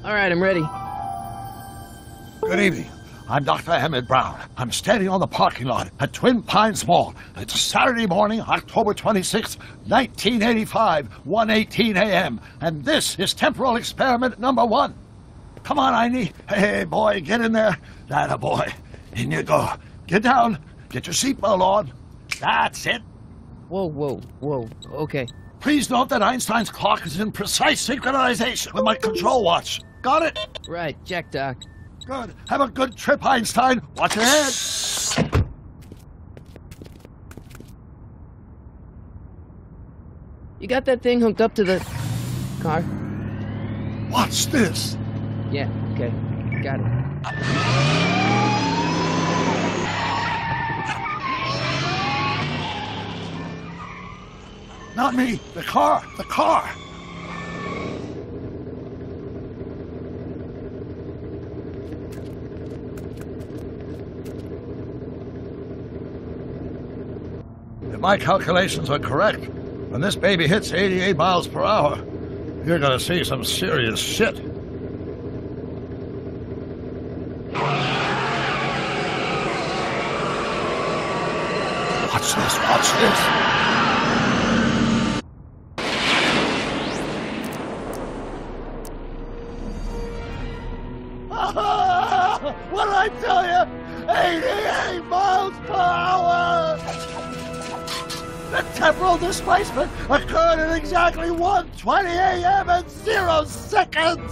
All right, I'm ready. Good evening. I'm Dr. Emmett Brown. I'm standing on the parking lot at Twin Pines Mall. It's Saturday morning, October 26th, 1985, 1:18 a.m. And this is temporal experiment number 1. Come on, Einie. Hey, boy, get in there. That boy. In you go. Get down. Get your seatbelt on. That's it. Whoa, okay. Please note that Einstein's clock is in precise synchronization with my control watch. Got it? Right, check, Doc. Good. Have a good trip, Einstein. Watch your head. You got that thing hooked up to the car? Watch this. Yeah, okay. Got it. Not me. The car. The car. If my calculations are correct, when this baby hits 88 miles per hour, you're gonna see some serious shit. Watch this, watch this. What did I tell you? 88 miles per hour! The temporal displacement occurred at exactly 1:20 a.m. and 0 seconds!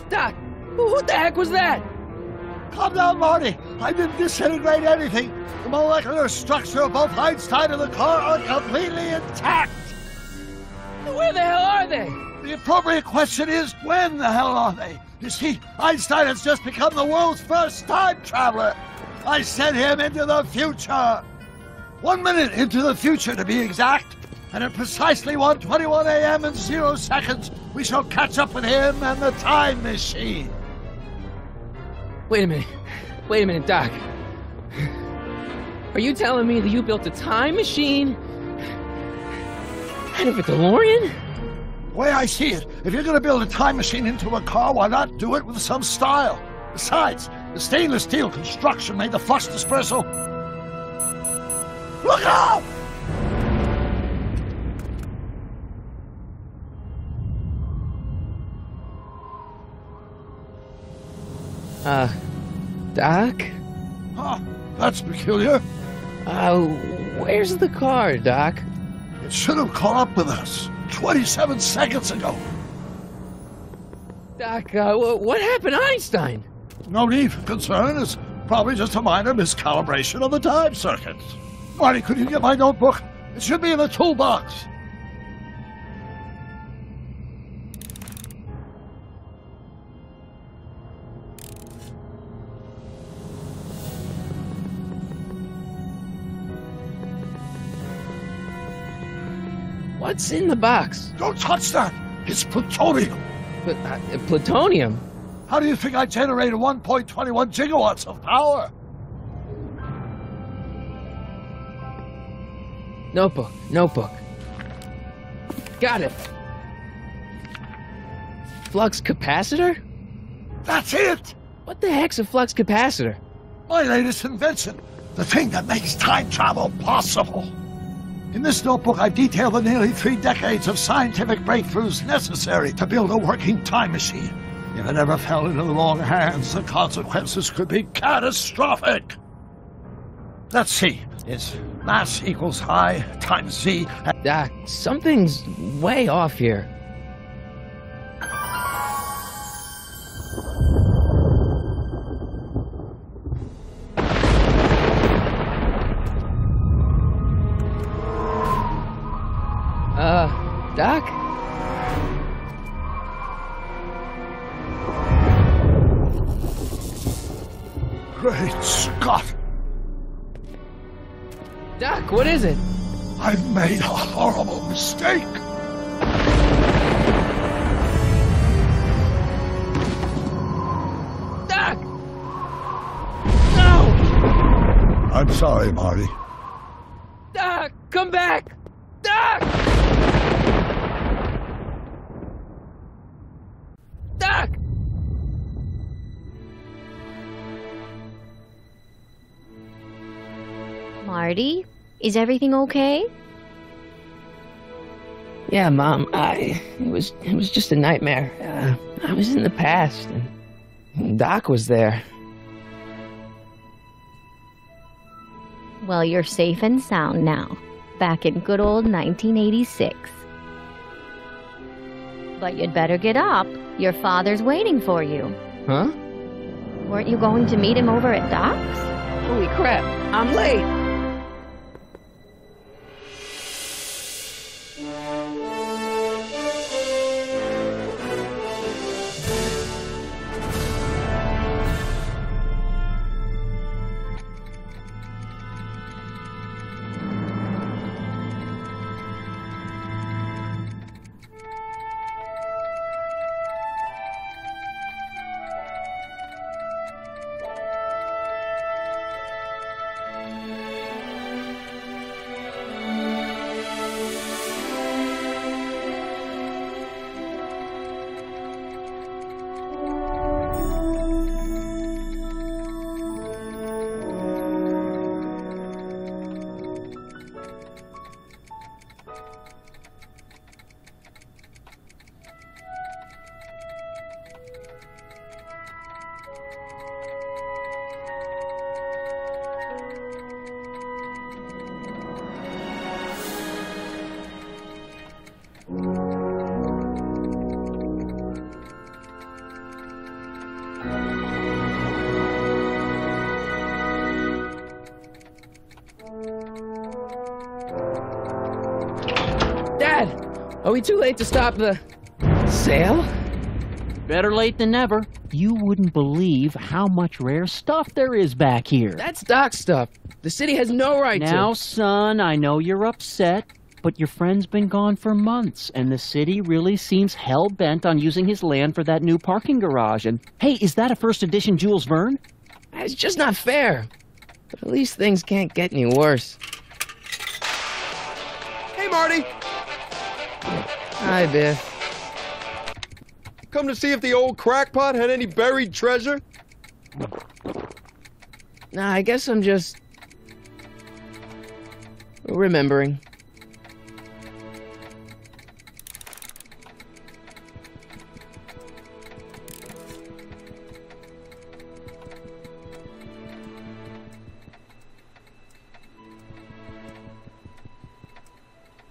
Doc, what the heck was that? Calm down, Marty. I didn't disintegrate anything. The molecular structure of both Einstein and the car are completely intact. Where the hell are they? The appropriate question is, when the hell are they? You see, Einstein has just become the world's first time traveler. I sent him into the future. 1 minute into the future, to be exact. And at precisely 1:21 a.m. and 0 seconds, we shall catch up with him and the time machine. Wait a minute, Doc. Are you telling me that you built a time machine out of a DeLorean? The way I see it, if you're going to build a time machine into a car, why not do it with some style? Besides, the stainless steel construction made the flux dispersal. Look out! Doc? Huh, that's peculiar. Where's the car, Doc? It should have caught up with us 27 seconds ago. Doc, what happened to Einstein? No need for concern. It's probably just a minor miscalibration of the time circuits. Marty, could you get my notebook? It should be in the toolbox. What's in the box? Don't touch that! It's plutonium! Plutonium? How do you think I generated 1.21 gigawatts of power? Notebook. Got it. Flux capacitor? That's it! What the heck's a flux capacitor? My latest invention. The thing that makes time travel possible. In this notebook, I detail the nearly 3 decades of scientific breakthroughs necessary to build a working time machine. If it ever fell into the wrong hands, the consequences could be catastrophic. Let's see. It's mass equals I times Z. Doc, something's way off here. Doc? Great Scott! Doc, what is it? I've made a horrible mistake! Doc! No! I'm sorry, Marty. Doc, come back! Doc! Marty, is everything okay? Yeah, Mom, it was just a nightmare. I was in the past, and Doc was there. Well, you're safe and sound now, back in good old 1986. But you'd better get up. Your father's waiting for you. Huh? Weren't you going to meet him over at Doc's? Holy crap, I'm late! Dad, are we too late to stop the sale? Better late than never. You wouldn't believe how much rare stuff there is back here. That's Doc stuff. The city has no right to. Now, son, I know you're upset, but your friend's been gone for months, and the city really seems hell-bent on using his land for that new parking garage. And, hey, is that a first edition Jules Verne? It's just not fair. But at least things can't get any worse. Hey, Marty! Hi, Biff. Come to see if the old crackpot had any buried treasure? Nah, I guess I'm just remembering.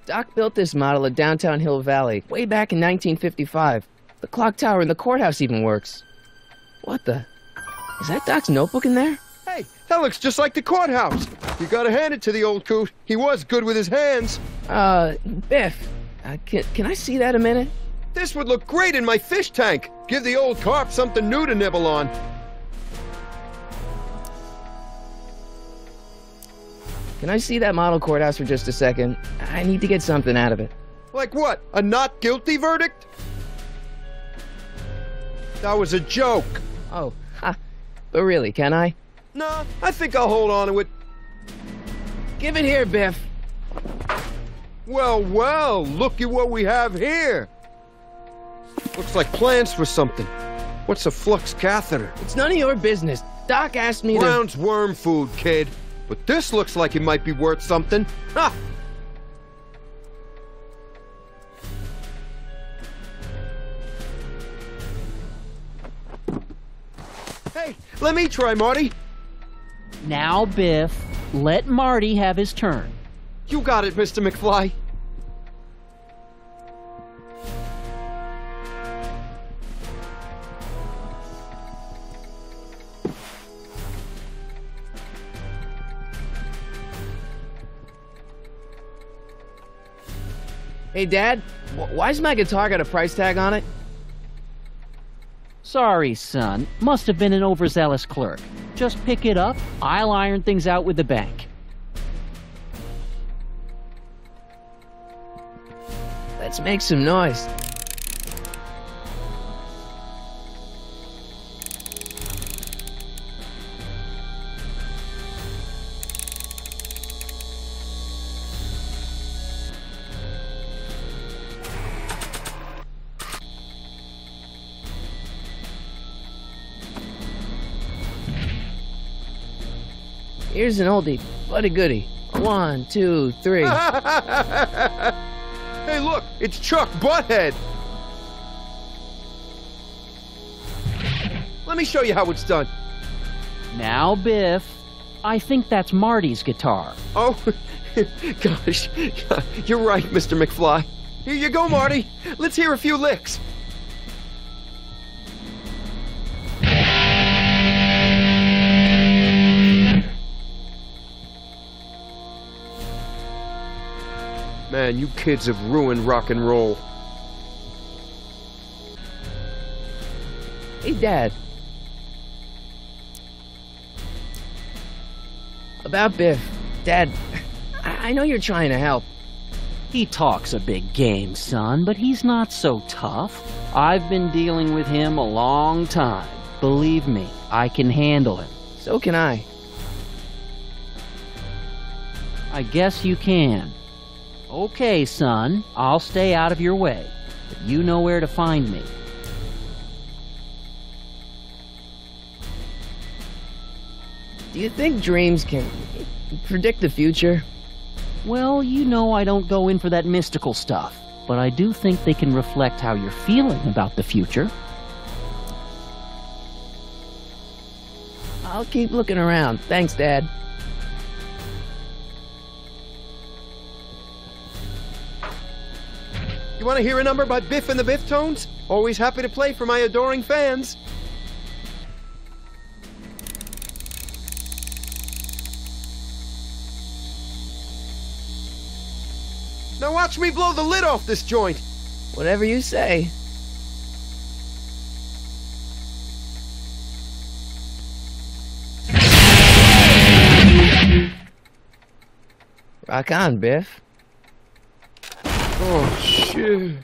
Doc built this model at downtown Hill Valley way back in 1955. The clock tower in the courthouse even works. What the? Is that Doc's notebook in there? Hey, that looks just like the courthouse. You gotta hand it to the old coot. He was good with his hands. Biff, can I see that a minute? This would look great in my fish tank. Give the old carp something new to nibble on. Can I see that model courthouse for just a second? I need to get something out of it. Like what? A not guilty verdict? That was a joke. Oh, ha. But really, can I? Nah, I think I'll hold on to it. Give it here, Biff. Well, well, look at what we have here. Looks like plans for something. What's a flux catheter? It's none of your business. Doc asked me Brown's worm food, kid. But this looks like it might be worth something. Ha! Hey, let me try, Marty. Now, Biff, let Marty have his turn. You got it, Mr. McFly. Hey, Dad, why's my guitar got a price tag on it? Sorry, son. Must have been an overzealous clerk. Just pick it up. I'll iron things out with the bank. Let's make some noise. Here's an oldie, but a goodie. 1, 2, 3. Hey, look, it's Chuck Butthead. Let me show you how it's done. Now, Biff, I think that's Marty's guitar. Oh, gosh, you're right, Mr. McFly. Here you go, Marty. Let's hear a few licks. Man, you kids have ruined rock and roll. Hey, Dad. About Biff. Dad, I know you're trying to help. He talks a big game, son, but he's not so tough. I've been dealing with him a long time. Believe me, I can handle him. So can I. I guess you can. Okay, son, I'll stay out of your way, but you know where to find me. Do you think dreams can predict the future? Well, you know I don't go in for that mystical stuff, but I do think they can reflect how you're feeling about the future. I'll keep looking around. Thanks, Dad. You want to hear a number by Biff and the Biff-Tones? Always happy to play for my adoring fans. Now watch me blow the lid off this joint. Whatever you say. Rock on, Biff. Oh, shit.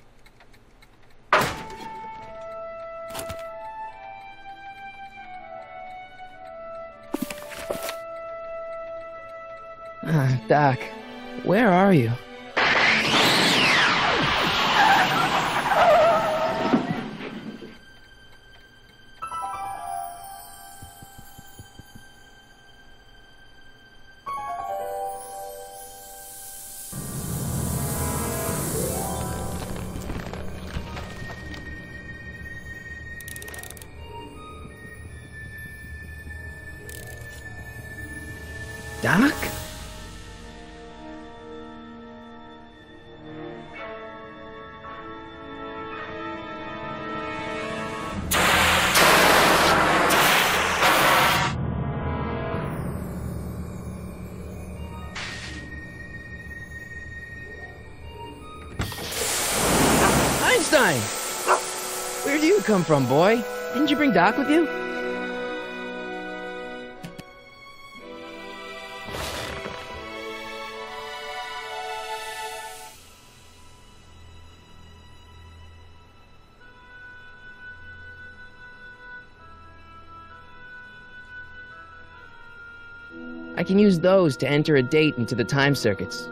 Doc, where are you? Doc? Einstein! Where do you come from, boy? Didn't you bring Doc with you? I can use those to enter a date into the time circuits.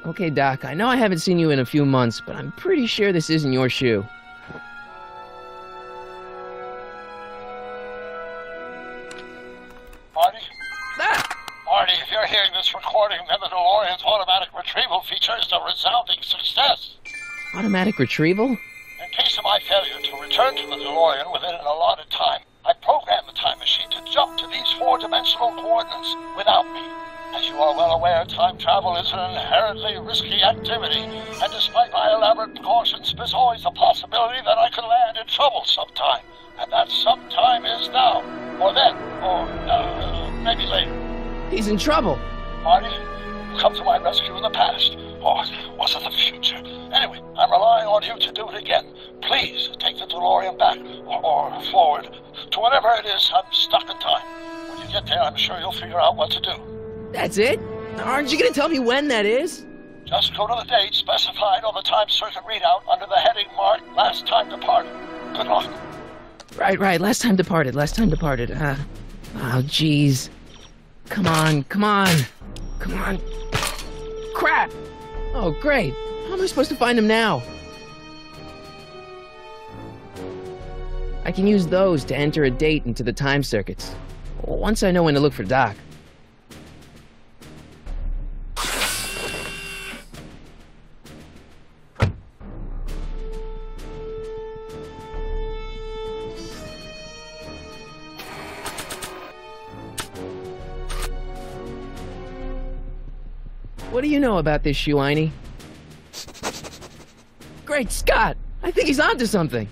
Okay, Doc, I know I haven't seen you in a few months, but I'm pretty sure this isn't your shoe. Marty? Ah! Marty, if you're hearing this recording, then the DeLorean's automatic retrieval feature is a resounding success. Automatic retrieval? In case of my failure to return to the DeLorean within an allotted time, I programmed the time machine to jump to these four-dimensional coordinates without me. As you are well aware, time travel is an inherently risky activity, and despite my elaborate precautions, there's always the possibility that I could land in trouble sometime. And that sometime is now, or then, or maybe later. He's in trouble. Marty, you come to my rescue in the past, or was it the future? Anyway, I'm relying on you to do it again. Please, take the DeLorean back, or forward, to whatever it is. I'm stuck in time. When you get there, I'm sure you'll figure out what to do. That's it? Aren't you gonna tell me when that is? Just go to the date specified on the time circuit readout under the heading marked Last Time Departed. Good luck. Right. Last time departed. Oh, jeez. Come on. Crap! Oh, great. How am I supposed to find him now? I can use those to enter a date into the time circuits. Once I know when to look for Doc. What do you know about this shoe, Einie? Great Scott! I think he's onto something!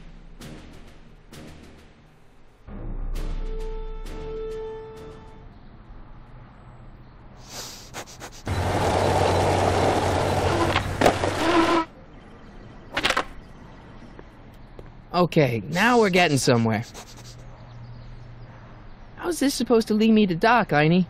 Okay, now we're getting somewhere. How's this supposed to lead me to Doc, Einie?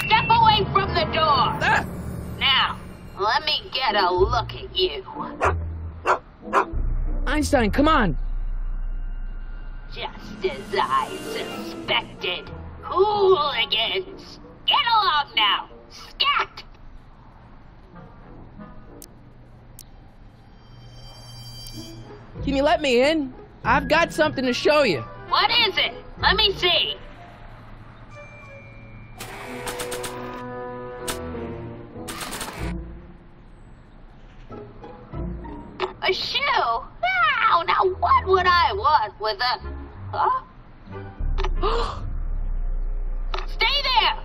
Step away from the door! Ah! Now, let me get a look at you. Einstein, come on! Just as I suspected. Hooligans! Get along now! Scat! Can you let me in? I've got something to show you. What is it? Let me see. A shoe? Now what would I want with a... Huh? Stay there!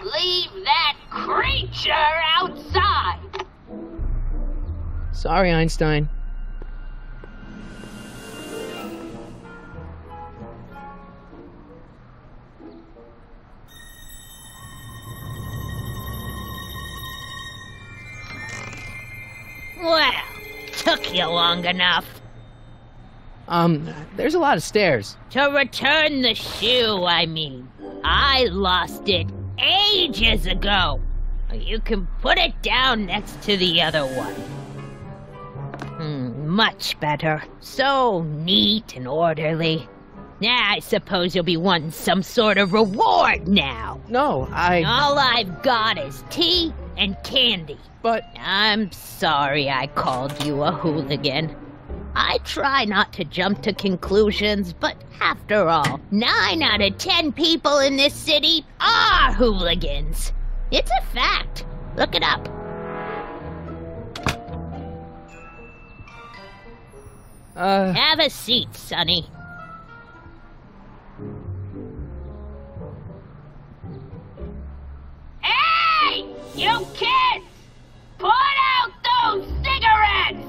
Leave that creature outside! Sorry, Einstein. Well, took you long enough. There's a lot of stairs. To return the shoe, I mean. I lost it ages ago. You can put it down next to the other one. Much better. So neat and orderly. I suppose you'll be wanting some sort of reward now. No, All I've got is tea and candy. But... I'm sorry I called you a hooligan. I try not to jump to conclusions, but after all, 9 out of 10 people in this city are hooligans. It's a fact. Look it up. Have a seat, Sonny. Hey! You kids! Put out those cigarettes!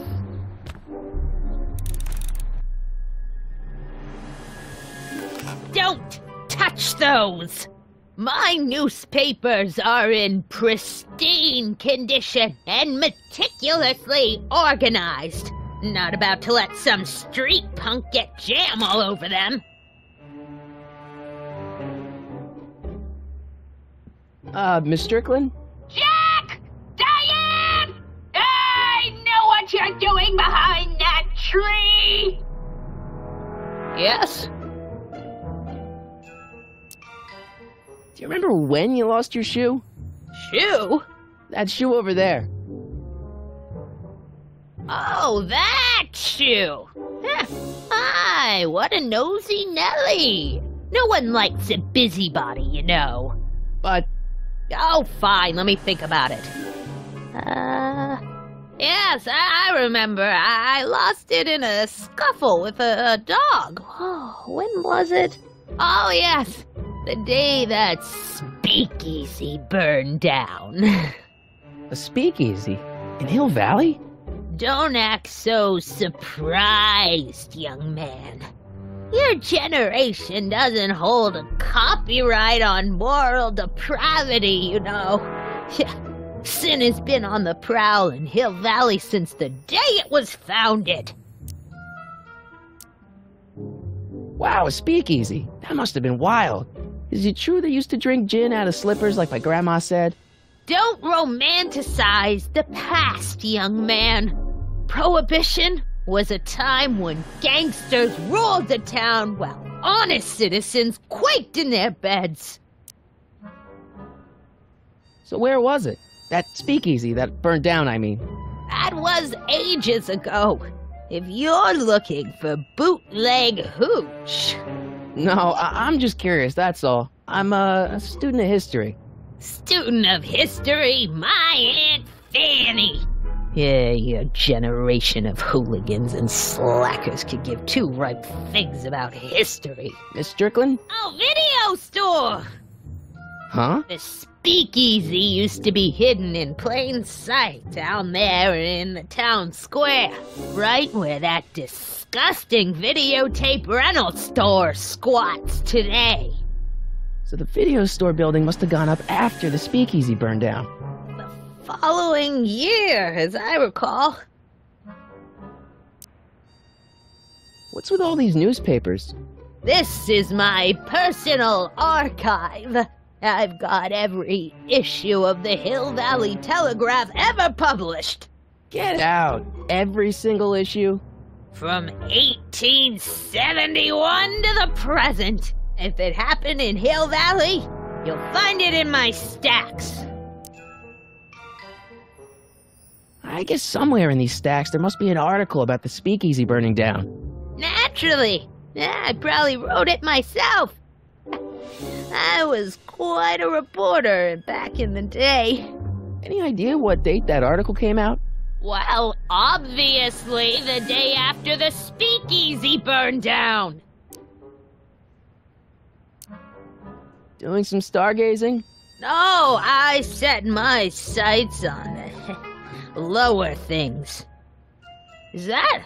Don't touch those! My newspapers are in pristine condition and meticulously organized. Not about to let some street punk get jam all over them. Miss Strickland? Jack! Diane! I know what you're doing behind that tree! Yes? Do you remember when you lost your shoe? Shoe? That shoe over there. Oh, that shoe! Hi, what a nosy Nelly! No one likes a busybody, you know. But... Oh, fine, let me think about it. Yes, I remember. I lost it in a scuffle with a dog. Oh, when was it? Oh, yes, the day that speakeasy burned down. A speakeasy? In Hill Valley? Don't act so surprised, young man. Your generation doesn't hold a copyright on moral depravity, you know. Sin has been on the prowl in Hill Valley since the day it was founded. Wow, a speakeasy. That must have been wild. Is it true they used to drink gin out of slippers like my grandma said? Don't romanticize the past, young man. Prohibition was a time when gangsters ruled the town while honest citizens quaked in their beds. So where was it? That speakeasy that burned down, I mean. That was ages ago. If you're looking for bootleg hooch... No, I'm just curious, that's all. I'm a student of history. Student of history, my Aunt Fanny. Yeah, your generation of hooligans and slackers could give two ripe figs about history. Miss Strickland? Oh, video store! Huh? The speakeasy used to be hidden in plain sight down there in the town square, right where that disgusting videotape rental store squats today. So the video store building must have gone up after the speakeasy burned down. The following year, as I recall. What's with all these newspapers? This is my personal archive. I've got every issue of the Hill Valley Telegraph ever published. Get out! Every single issue? From 1871 to the present. If it happened in Hill Valley, you'll find it in my stacks. I guess somewhere in these stacks there must be an article about the speakeasy burning down. Naturally. Yeah, I probably wrote it myself. I was quite a reporter back in the day. Any idea what date that article came out? Well, obviously the day after the speakeasy burned down. Doing some stargazing? No, I set my sights on lower things. Is that?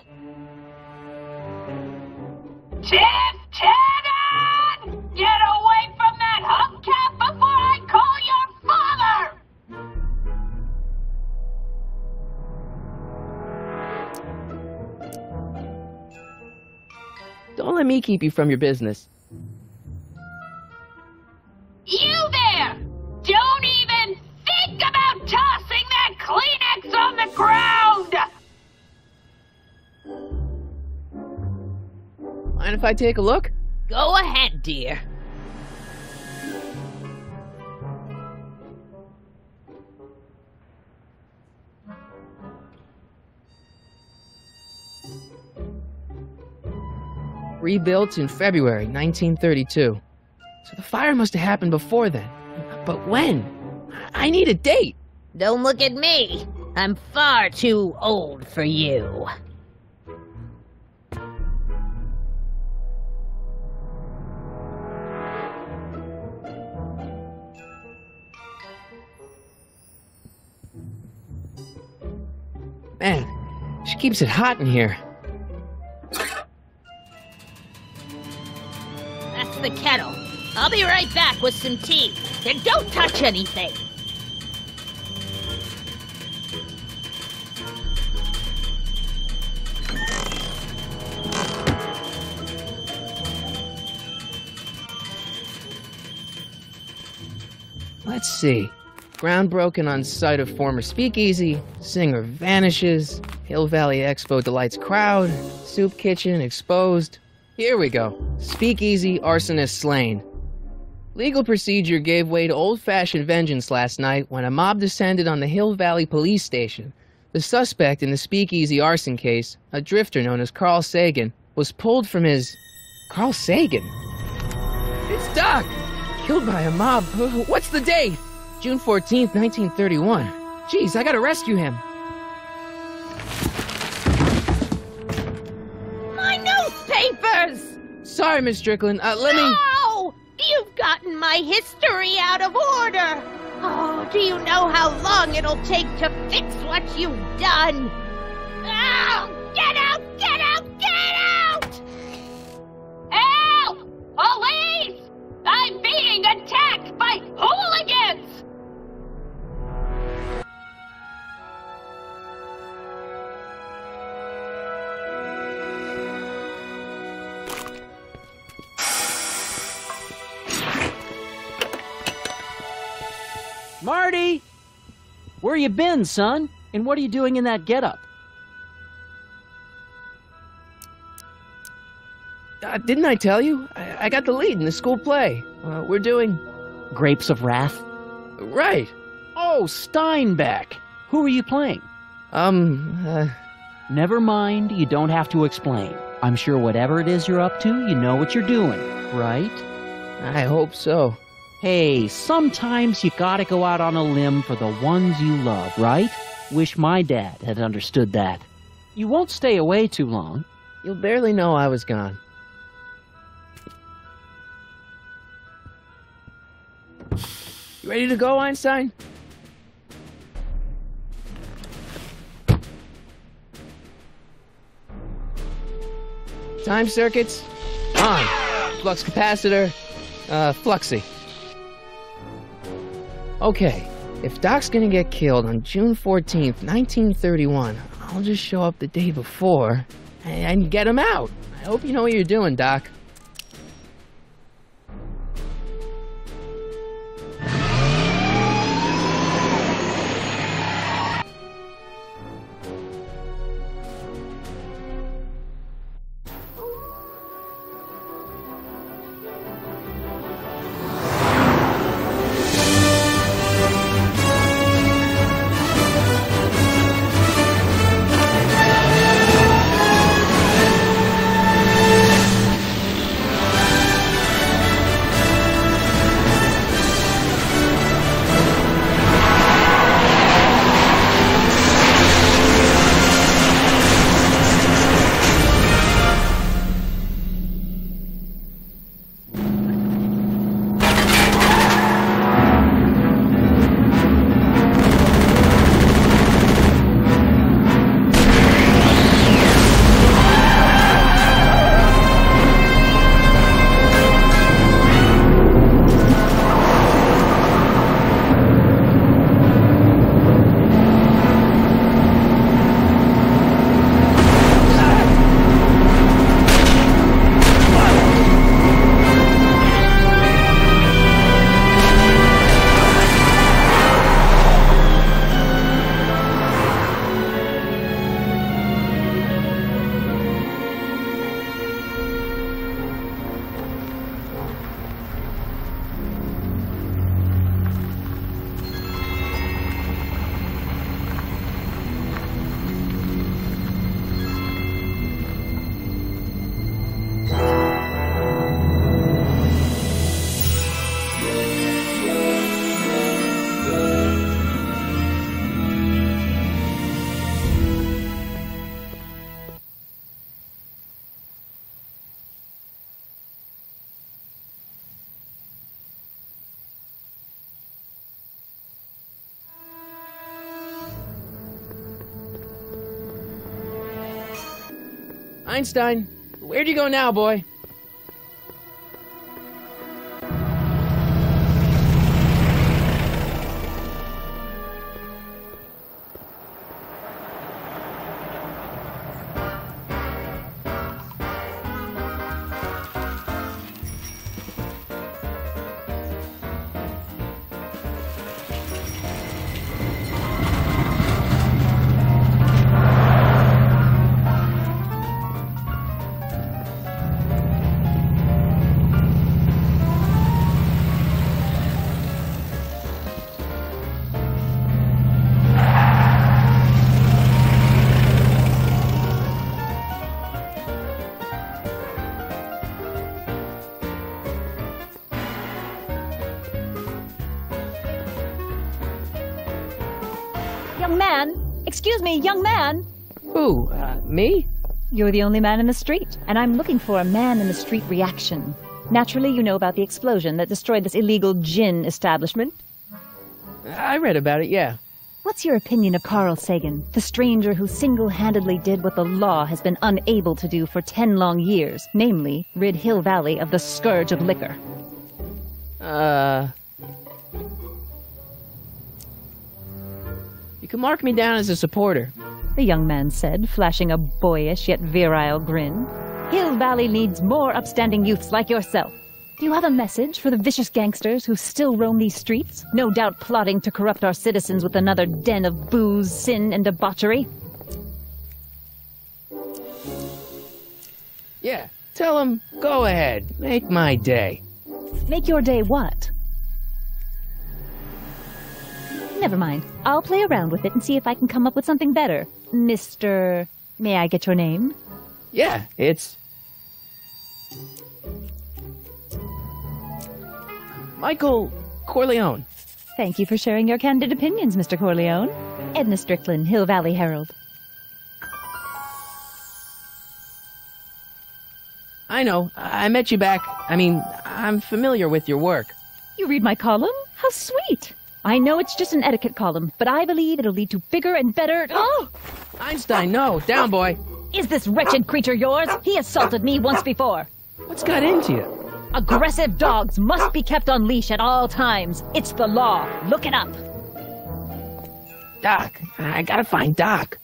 Tiff Tannen! Get away from that hubcap before I call your father! Don't let me keep you from your business. You there! Don't even think about tossing that Kleenex on the ground! Mind if I take a look? Go ahead, dear. Rebuilt in February 1932. So the fire must have happened before then. But when? I need a date! Don't look at me. I'm far too old for you. Man, she keeps it hot in here. That's the kettle. I'll be right back with some tea. And don't touch anything. Let's see. Ground broken on site of former speakeasy. Singer vanishes. Hill Valley Expo delights crowd. Soup kitchen exposed. Here we go. Speakeasy arsonist slain. Legal procedure gave way to old-fashioned vengeance last night when a mob descended on the Hill Valley police station. The suspect in the speakeasy arson case, a drifter known as Carl Sagan, was pulled from his... Carl Sagan? It's Doc! Killed by a mob. What's the date? June 14th, 1931. Jeez, I gotta rescue him. My newspapers! Sorry, Miss Strickland. Let me... No! You've gotten my history out of order! Oh, do you know how long it'll take to fix what you've done? Oh, get out! Get out! Get out! Help! Police! I'm being attacked by hooligans! Marty! Where you been, son? And what are you doing in that getup? Didn't I tell you? I got the lead in the school play. We're doing... Grapes of Wrath? Right. Oh, Steinbeck! Who are you playing? Never mind, you don't have to explain. I'm sure whatever it is you're up to, you know what you're doing, right? I hope so. Hey, sometimes you gotta go out on a limb for the ones you love, right? Wish my dad had understood that. You won't stay away too long. You'll barely know I was gone. You ready to go, Einstein? Time circuits, on. Flux capacitor, fluxy. Okay, if Doc's gonna get killed on June 14th, 1931, I'll just show up the day before and get him out. I hope you know what you're doing, Doc. Einstein, where'd you go now, boy? Young man! Excuse me, young man! Who, me? You're the only man in the street, and I'm looking for a man-in-the-street reaction. Naturally, you know about the explosion that destroyed this illegal gin establishment. I read about it, yeah. What's your opinion of Carl Sagan, the stranger who single-handedly did what the law has been unable to do for 10 long years, namely, rid Hill Valley of the scourge of liquor? You can mark me down as a supporter. The young man said, flashing a boyish yet virile grin. Hill Valley needs more upstanding youths like yourself. Do you have a message for the vicious gangsters who still roam these streets, no doubt plotting to corrupt our citizens with another den of booze, sin, and debauchery? Yeah, tell them, go ahead, make my day. Make your day what? Never mind. I'll play around with it and see if I can come up with something better. Mr. May I get your name? Yeah, it's... Michael Corleone. Thank you for sharing your candid opinions, Mr. Corleone. Edna Strickland, Hill Valley Herald. I know. I met you back. I'm familiar with your work. You read my column? How sweet! I know it's just an etiquette column, but I believe it'll lead to bigger and better... Oh! Einstein, no. Down, boy. Is this wretched creature yours? He assaulted me once before. What's got into you? Aggressive dogs must be kept on leash at all times. It's the law. Look it up. Doc. I gotta find Doc.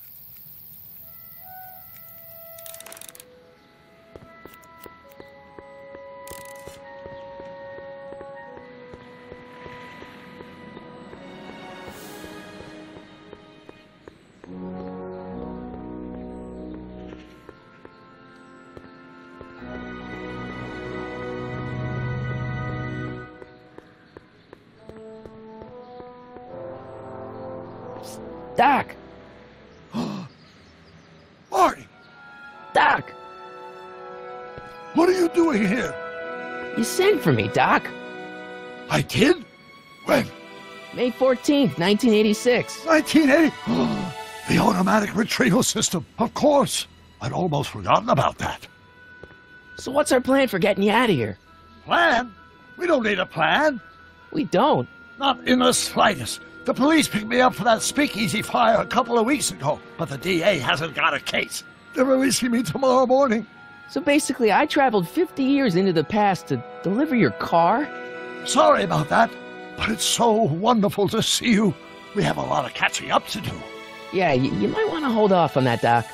Doc! Marty! Doc! What are you doing here? You sent for me, Doc. I did? When? May 14th, 1986. 1980? The automatic retrieval system. Of course. I'd almost forgotten about that. So what's our plan for getting you out of here? Plan? We don't need a plan. We don't. Not in the slightest. The police picked me up for that speakeasy fire a couple of weeks ago, but the DA hasn't got a case. They're releasing me tomorrow morning. So basically, I traveled 50 years into the past to deliver your car? Sorry about that, but it's so wonderful to see you. We have a lot of catching up to do. Yeah, you might want to hold off on that, Doc.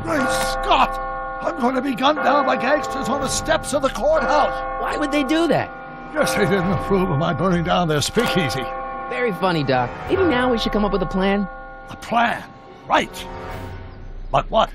Great Scott! I'm going to be gunned down by gangsters on the steps of the courthouse. Why would they do that? Guess they didn't approve of my burning down their speakeasy. Very funny, Doc. Maybe now we should come up with a plan? A plan? Right. But what?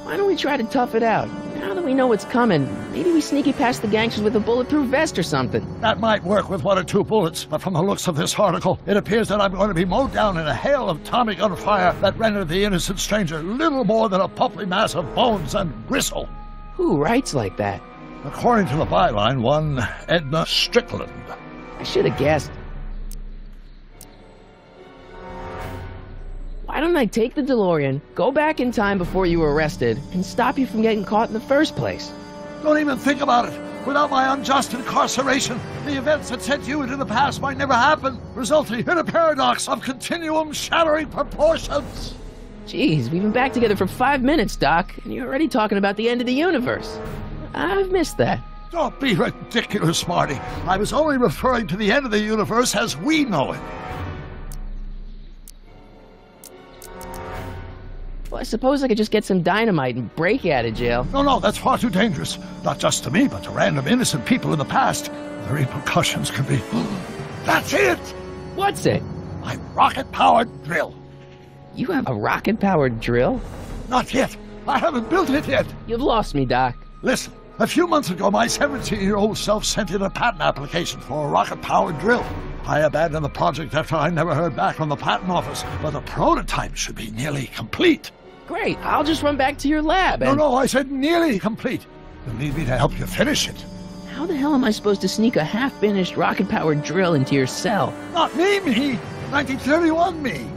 Why don't we try to tough it out? Now that we know what's coming, maybe we sneak it past the gangsters with a bulletproof vest or something. That might work with 1 or 2 bullets, but from the looks of this article, it appears that I'm going to be mowed down in a hail of Tommy gun fire that rendered the innocent stranger little more than a puffy mass of bones and gristle. Who writes like that? According to the byline, one Edna Strickland. I should have guessed. Why don't I take the DeLorean, go back in time before you were arrested, and stop you from getting caught in the first place? Don't even think about it. Without my unjust incarceration, the events that sent you into the past might never happen, resulting in a paradox of continuum-shattering proportions. Jeez, we've been back together for 5 minutes, Doc, and you're already talking about the end of the universe. I've missed that. Don't be ridiculous, Marty. I was only referring to the end of the universe as we know it. Well, I suppose I could just get some dynamite and break you out of jail. No, that's far too dangerous. Not just to me, but to random innocent people in the past. The repercussions could be... That's it! What's it? My rocket-powered drill. You have a rocket-powered drill? Not yet. I haven't built it yet. You've lost me, Doc. Listen, a few months ago, my 17-year-old self sent in a patent application for a rocket-powered drill. I abandoned the project after I never heard back from the patent office, but the prototype should be nearly complete. Great, I'll just run back to your lab and... No, I said nearly complete. You'll need me to help you finish it. How the hell am I supposed to sneak a half-finished rocket-powered drill into your cell? Not me! 1931 me!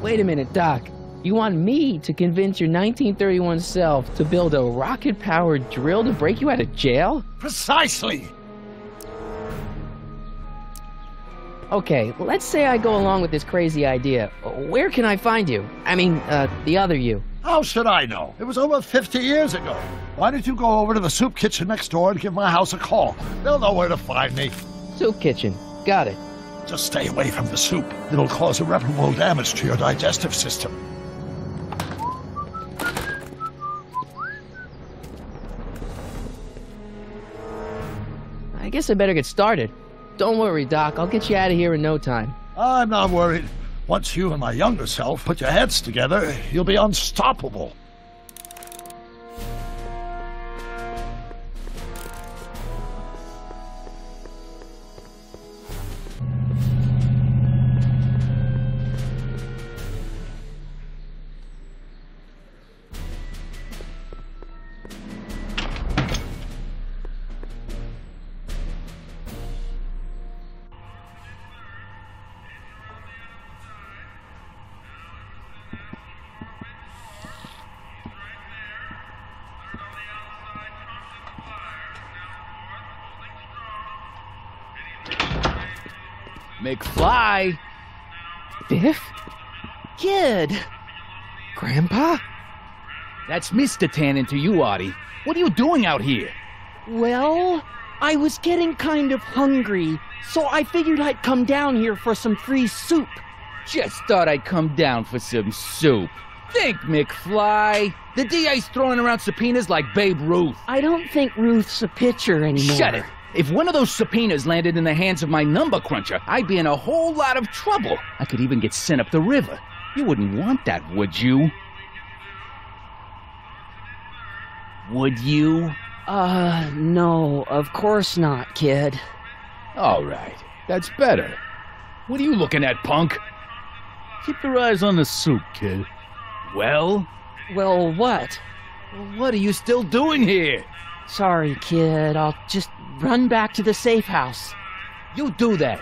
Wait a minute, Doc. You want me to convince your 1931 self to build a rocket-powered drill to break you out of jail? Precisely! Okay, let's say I go along with this crazy idea. Where can I find you? I mean, the other you. How should I know? It was over 50 years ago. Why don't you go over to the soup kitchen next door and give my house a call? They'll know where to find me. Soup kitchen. Got it. Just stay away from the soup. It'll cause irreparable damage to your digestive system. I guess I better get started. Don't worry, Doc. I'll get you out of here in no time. I'm not worried. Once you and my younger self put your heads together, you'll be unstoppable. McFly! Biff? Kid! Grandpa? That's Mr. Tannen to you, Artie. What are you doing out here? Well, I was getting kind of hungry, so I figured I'd come down here for some free soup. Just thought I'd come down for some soup. Think, McFly. The DA's throwing around subpoenas like Babe Ruth. I don't think Ruth's a pitcher anymore. Shut it. If one of those subpoenas landed in the hands of my number cruncher, I'd be in a whole lot of trouble. I could even get sent up the river. You wouldn't want that, would you? Would you? No, of course not, kid. All right. That's better. What are you looking at, punk? Keep your eyes on the soup, kid. Well? Well, what? What are you still doing here? Sorry, kid. I'll just run back to the safe house. You do that.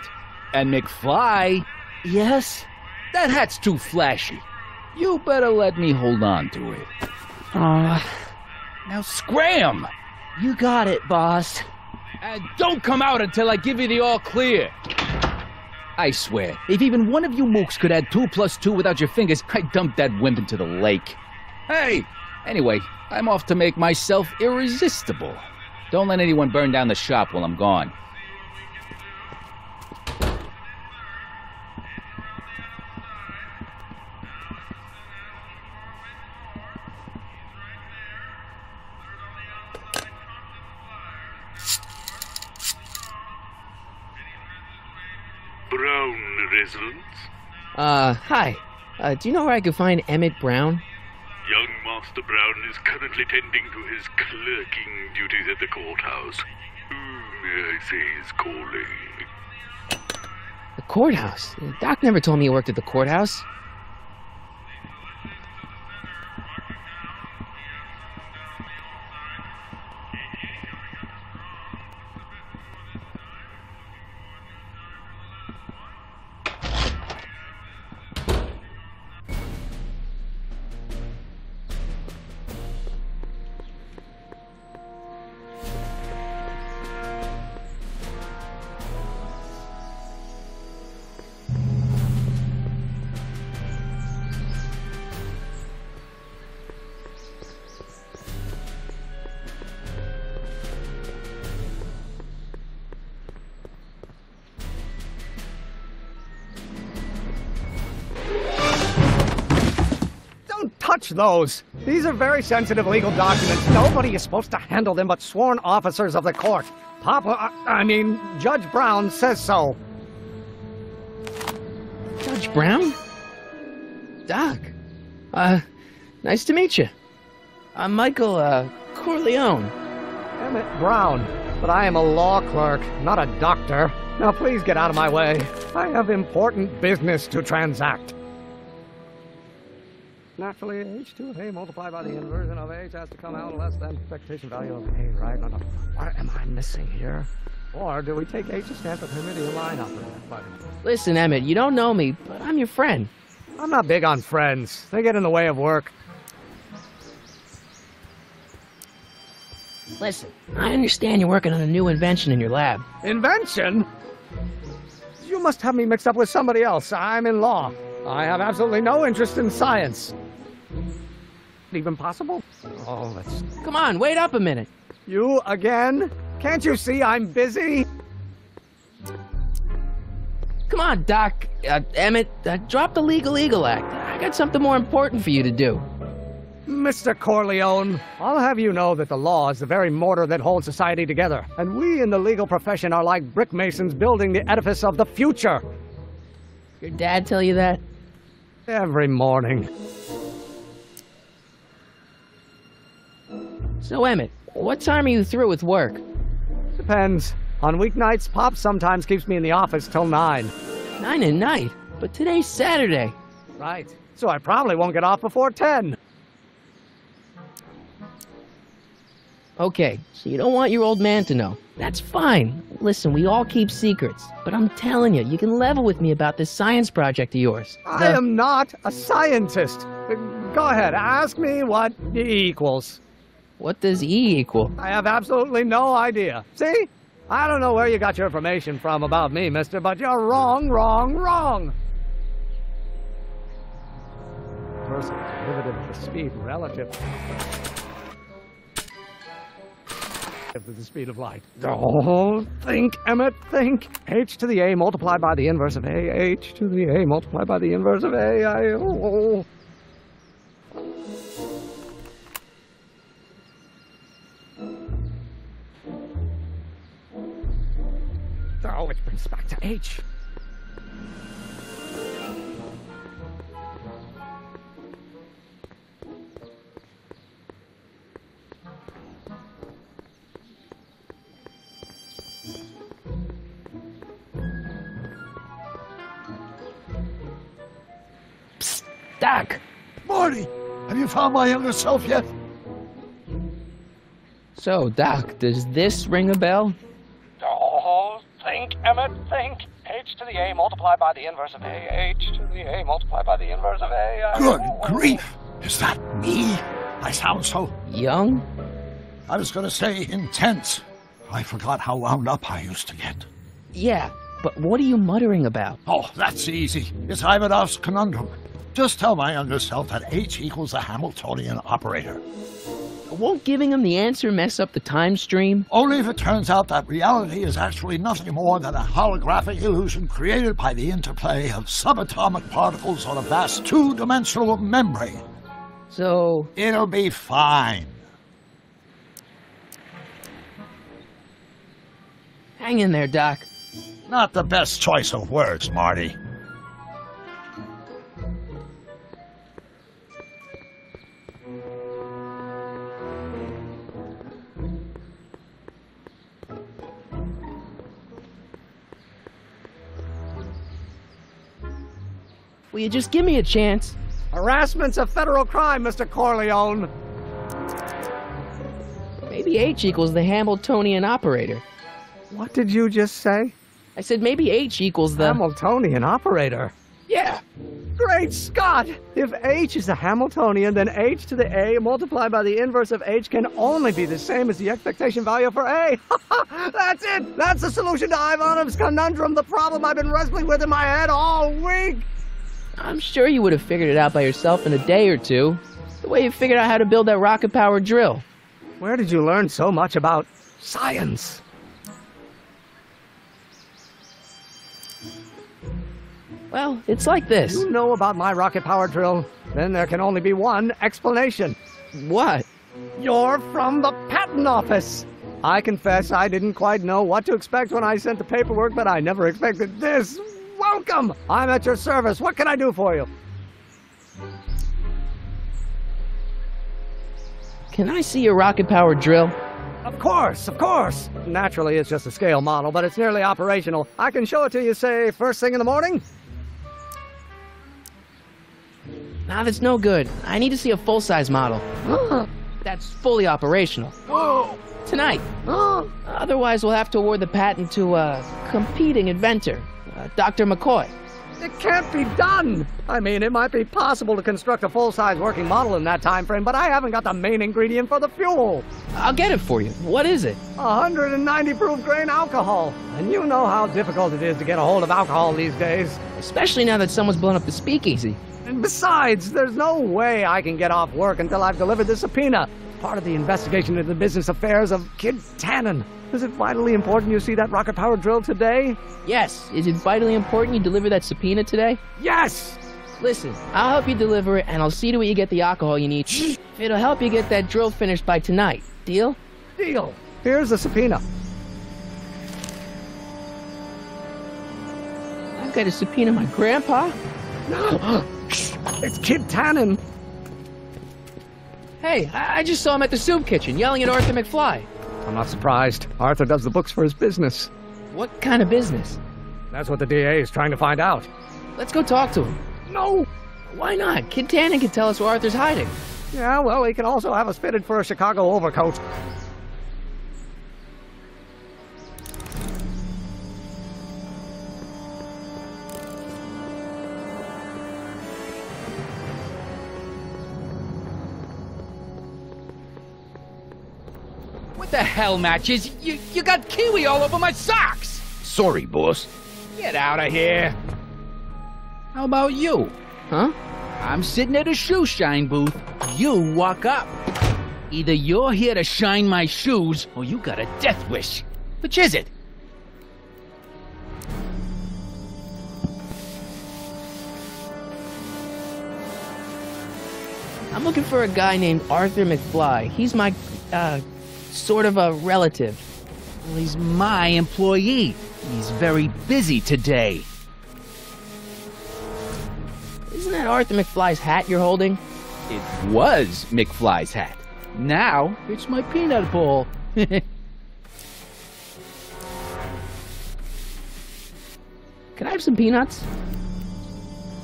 And McFly? Yes? That hat's too flashy. You better let me hold on to it. Now scram! You got it, boss. And don't come out until I give you the all clear. I swear, if even one of you mooks could add 2 + 2 without your fingers, I'd dump that wimp into the lake. Hey! Anyway, I'm off to make myself irresistible. Don't let anyone burn down the shop while I'm gone. Brown residence? Hi. Do you know where I could find Emmett Brown? Young Master Brown is currently tending to his clerking duties at the courthouse. Who may I say is calling? The courthouse? Doc never told me you worked at the courthouse. Touch those. These are very sensitive legal documents. Nobody is supposed to handle them but sworn officers of the court. Judge Brown says so. Judge Brown? Doc. Nice to meet you. I'm Michael, Corleone. Emmett Brown. But I am a law clerk, not a doctor. Now please get out of my way. I have important business to transact. Naturally, h2 of a multiplied by the inversion of h has to come out less than expectation value of a, right? No. What am I missing here? Or do we take h to stand for Hermitian line operator? Listen, Emmett, you don't know me, but I'm your friend. I'm not big on friends. They get in the way of work. Listen, I understand you're working on a new invention in your lab. Invention? You must have me mixed up with somebody else. I'm in law. I have absolutely no interest in science. Even possible? Oh, that's... Come on, wait up a minute. You again? Can't you see I'm busy? Come on, Doc. Emmett, drop the Legal Eagle Act. I got something more important for you to do. Mr. Corleone, I'll have you know that the law is the very mortar that holds society together, and we in the legal profession are like brick masons building the edifice of the future. Your dad tell you that? Every morning. So, Emmett, what time are you through with work? Depends. On weeknights, Pop sometimes keeps me in the office till 9. 9 at night? But today's Saturday. Right. So I probably won't get off before 10. Okay, so you don't want your old man to know. That's fine. Listen, we all keep secrets. But I'm telling you, you can level with me about this science project of yours. I am not a scientist. Go ahead, ask me what E equals. What does E equal? I have absolutely no idea. See? I don't know where you got your information from about me, mister, but you're wrong. Inverse derivative of the speed relative to the speed of light. Oh, think, Emmett, think. H to the A multiplied by the inverse of A. H to the A multiplied by the inverse of A. Oh, which brings us back to H. Psst, Doc! Marty, have you found my younger self yet? So, Doc, does this ring a bell? Oh, think, Emmett, think. H to the A multiplied by the inverse of A. H to the A multiplied by the inverse of A. Good grief! Is that me? I sound so... Young? I was going to say intense. I forgot how wound up I used to get. Yeah, but what are you muttering about? Oh, that's easy. It's Ivanov's conundrum. Just tell my younger self that H equals the Hamiltonian operator. Won't giving him the answer mess up the time stream? Only if it turns out that reality is actually nothing more than a holographic illusion created by the interplay of subatomic particles on a vast two-dimensional membrane. So... It'll be fine. Hang in there, Doc. Not the best choice of words, Marty. Will you just give me a chance? Harassment's a federal crime, Mr. Corleone. Maybe H equals the Hamiltonian operator. What did you just say? I said maybe H equals the... Hamiltonian operator? Yeah! Great Scott! If H is a Hamiltonian, then H to the A multiplied by the inverse of H can only be the same as the expectation value for A. That's it! That's the solution to Ivanov's conundrum, the problem I've been wrestling with in my head all week! I'm sure you would have figured it out by yourself in a day or two. The way you figured out how to build that rocket-powered drill. Where did you learn so much about science? Well, it's like this. You know about my rocket-powered drill? Then there can only be one explanation. What? You're from the patent office. I confess I didn't quite know what to expect when I sent the paperwork, but I never expected this. Welcome! I'm at your service. What can I do for you? Can I see your rocket-powered drill? Of course, of course. Naturally, it's just a scale model, but it's nearly operational. I can show it to you, say, first thing in the morning? Nah, that's no good. I need to see a full-size model. That's fully operational. Tonight. Otherwise, we'll have to award the patent to a competing inventor. Dr. McCoy. It can't be done! I mean, it might be possible to construct a full-size working model in that time frame, but I haven't got the main ingredient for the fuel. I'll get it for you. What is it? 190 proof grain alcohol. And you know how difficult it is to get a hold of alcohol these days. Especially now that someone's blown up the speakeasy. And besides, there's no way I can get off work until I've delivered this subpoena. Part of the investigation into the business affairs of Kid Tannen. Is it vitally important you see that rocket-powered drill today? Yes. Is it vitally important you deliver that subpoena today? Yes! Listen, I'll help you deliver it, and I'll see to it you get the alcohol you need. It'll help you get that drill finished by tonight. Deal? Deal. Here's the subpoena. I've got to subpoena my grandpa? It's Kid Tannen. Hey, I just saw him at the soup kitchen, yelling at Arthur McFly. I'm not surprised. Arthur does the books for his business. What kind of business? That's what the DA is trying to find out. Let's go talk to him. No! Why not? Kid Tannen can tell us where Arthur's hiding. Yeah, well, he can also have us fitted for a Chicago overcoat. The hell, Matches? You got kiwi all over my socks! Sorry, boss. Get out of here! How about you? Huh? I'm sitting at a shoe shine booth. You walk up. Either you're here to shine my shoes, or you got a death wish. Which is it? I'm looking for a guy named Arthur McFly. He's my, sort of a relative. Well, he's my employee. He's very busy today. Isn't that Arthur McFly's hat you're holding? It was McFly's hat. Now, it's my peanut bowl. Can I have some peanuts?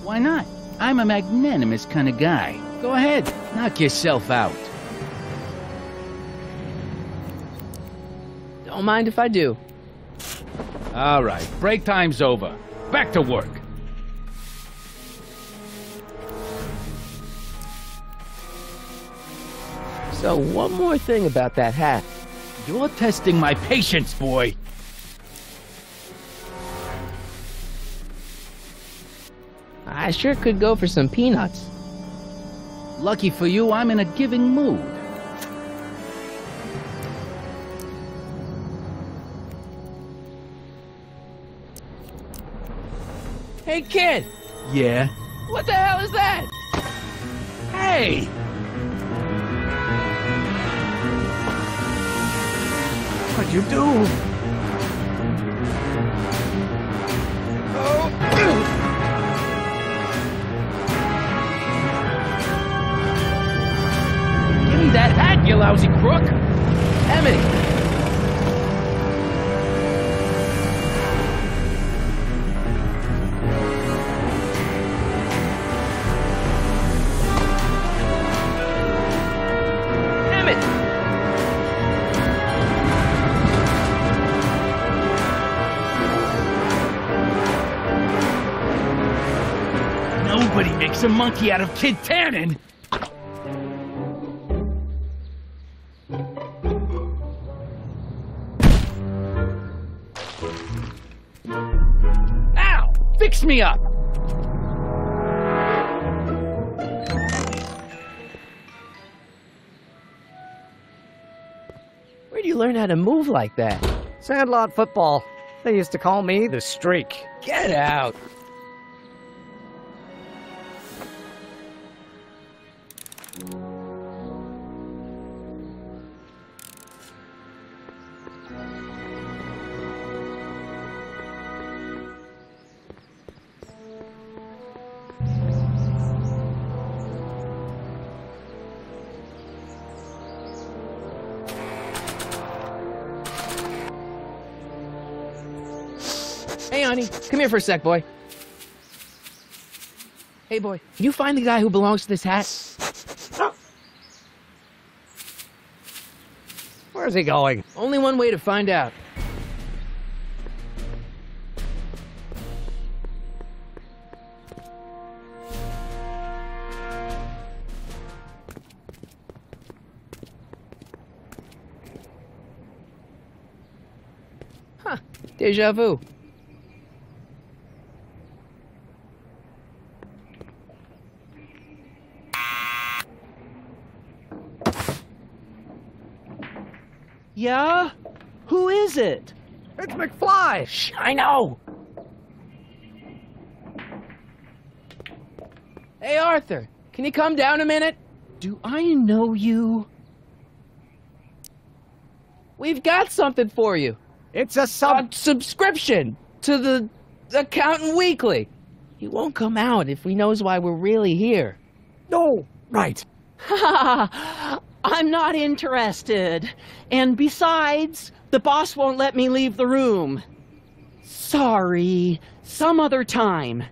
Why not? I'm a magnanimous kind of guy. Go ahead, knock yourself out. Don't mind if I do. All right, break time's over. Back to work. So, one more thing about that hat. You're testing my patience, boy. I sure could go for some peanuts. Lucky for you, I'm in a giving mood. Hey, kid! Yeah? What the hell is that? Hey! What'd you do? Give me that hat, you lousy crook! Emmett! Nobody makes a monkey out of Kid Tannen! Ow! Fix me up! Where'd you learn how to move like that? Sandlot football. They used to call me the Streak. Get out! Hey, honey, come here for a sec, boy. Hey, boy, can you find the guy who belongs to this hat? Where's he going? Only one way to find out. Huh, déjà vu. Yeah? Who is it? It's McFly! Shh, I know! Hey, Arthur, can you come down a minute? Do I know you? We've got something for you. It's a subscription to the Accountant Weekly. He won't come out if he knows why we're really here. No! Right. I'm not interested. And besides, the boss won't let me leave the room. Sorry. Some other time.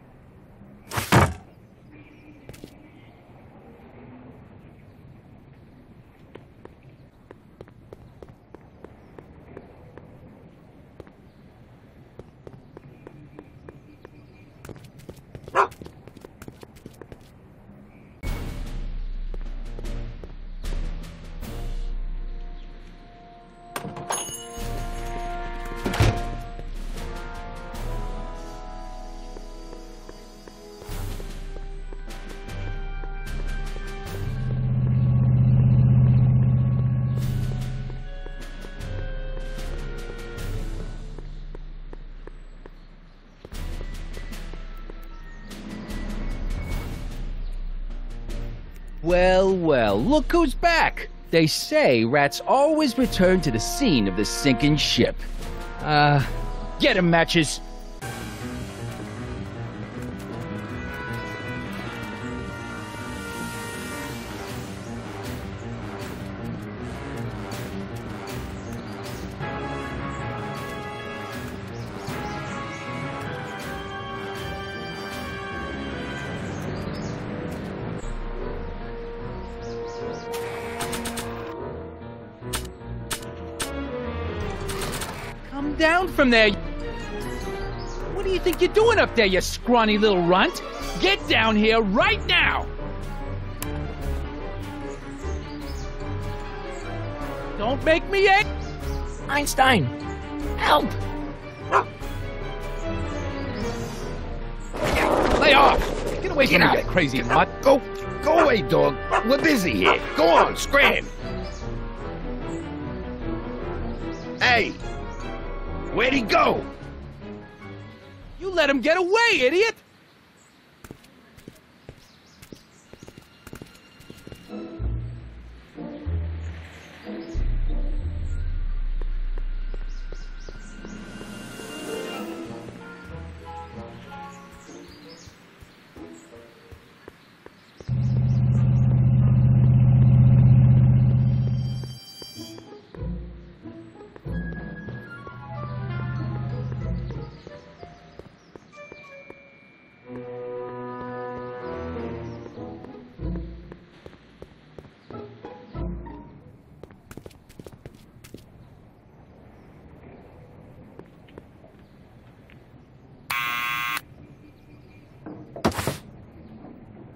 Well, well, look who's back! They say rats always return to the scene of the sinking ship. Get 'em, Matches! Come down from there! What do you think you're doing up there, you scrawny little runt? Get down here right now! Don't make me angry! Einstein! Help! Lay off! Get away from me, you crazy mutt! Go away, dog. We're busy here. Go on, scram. Hey, where'd he go? You let him get away, idiot!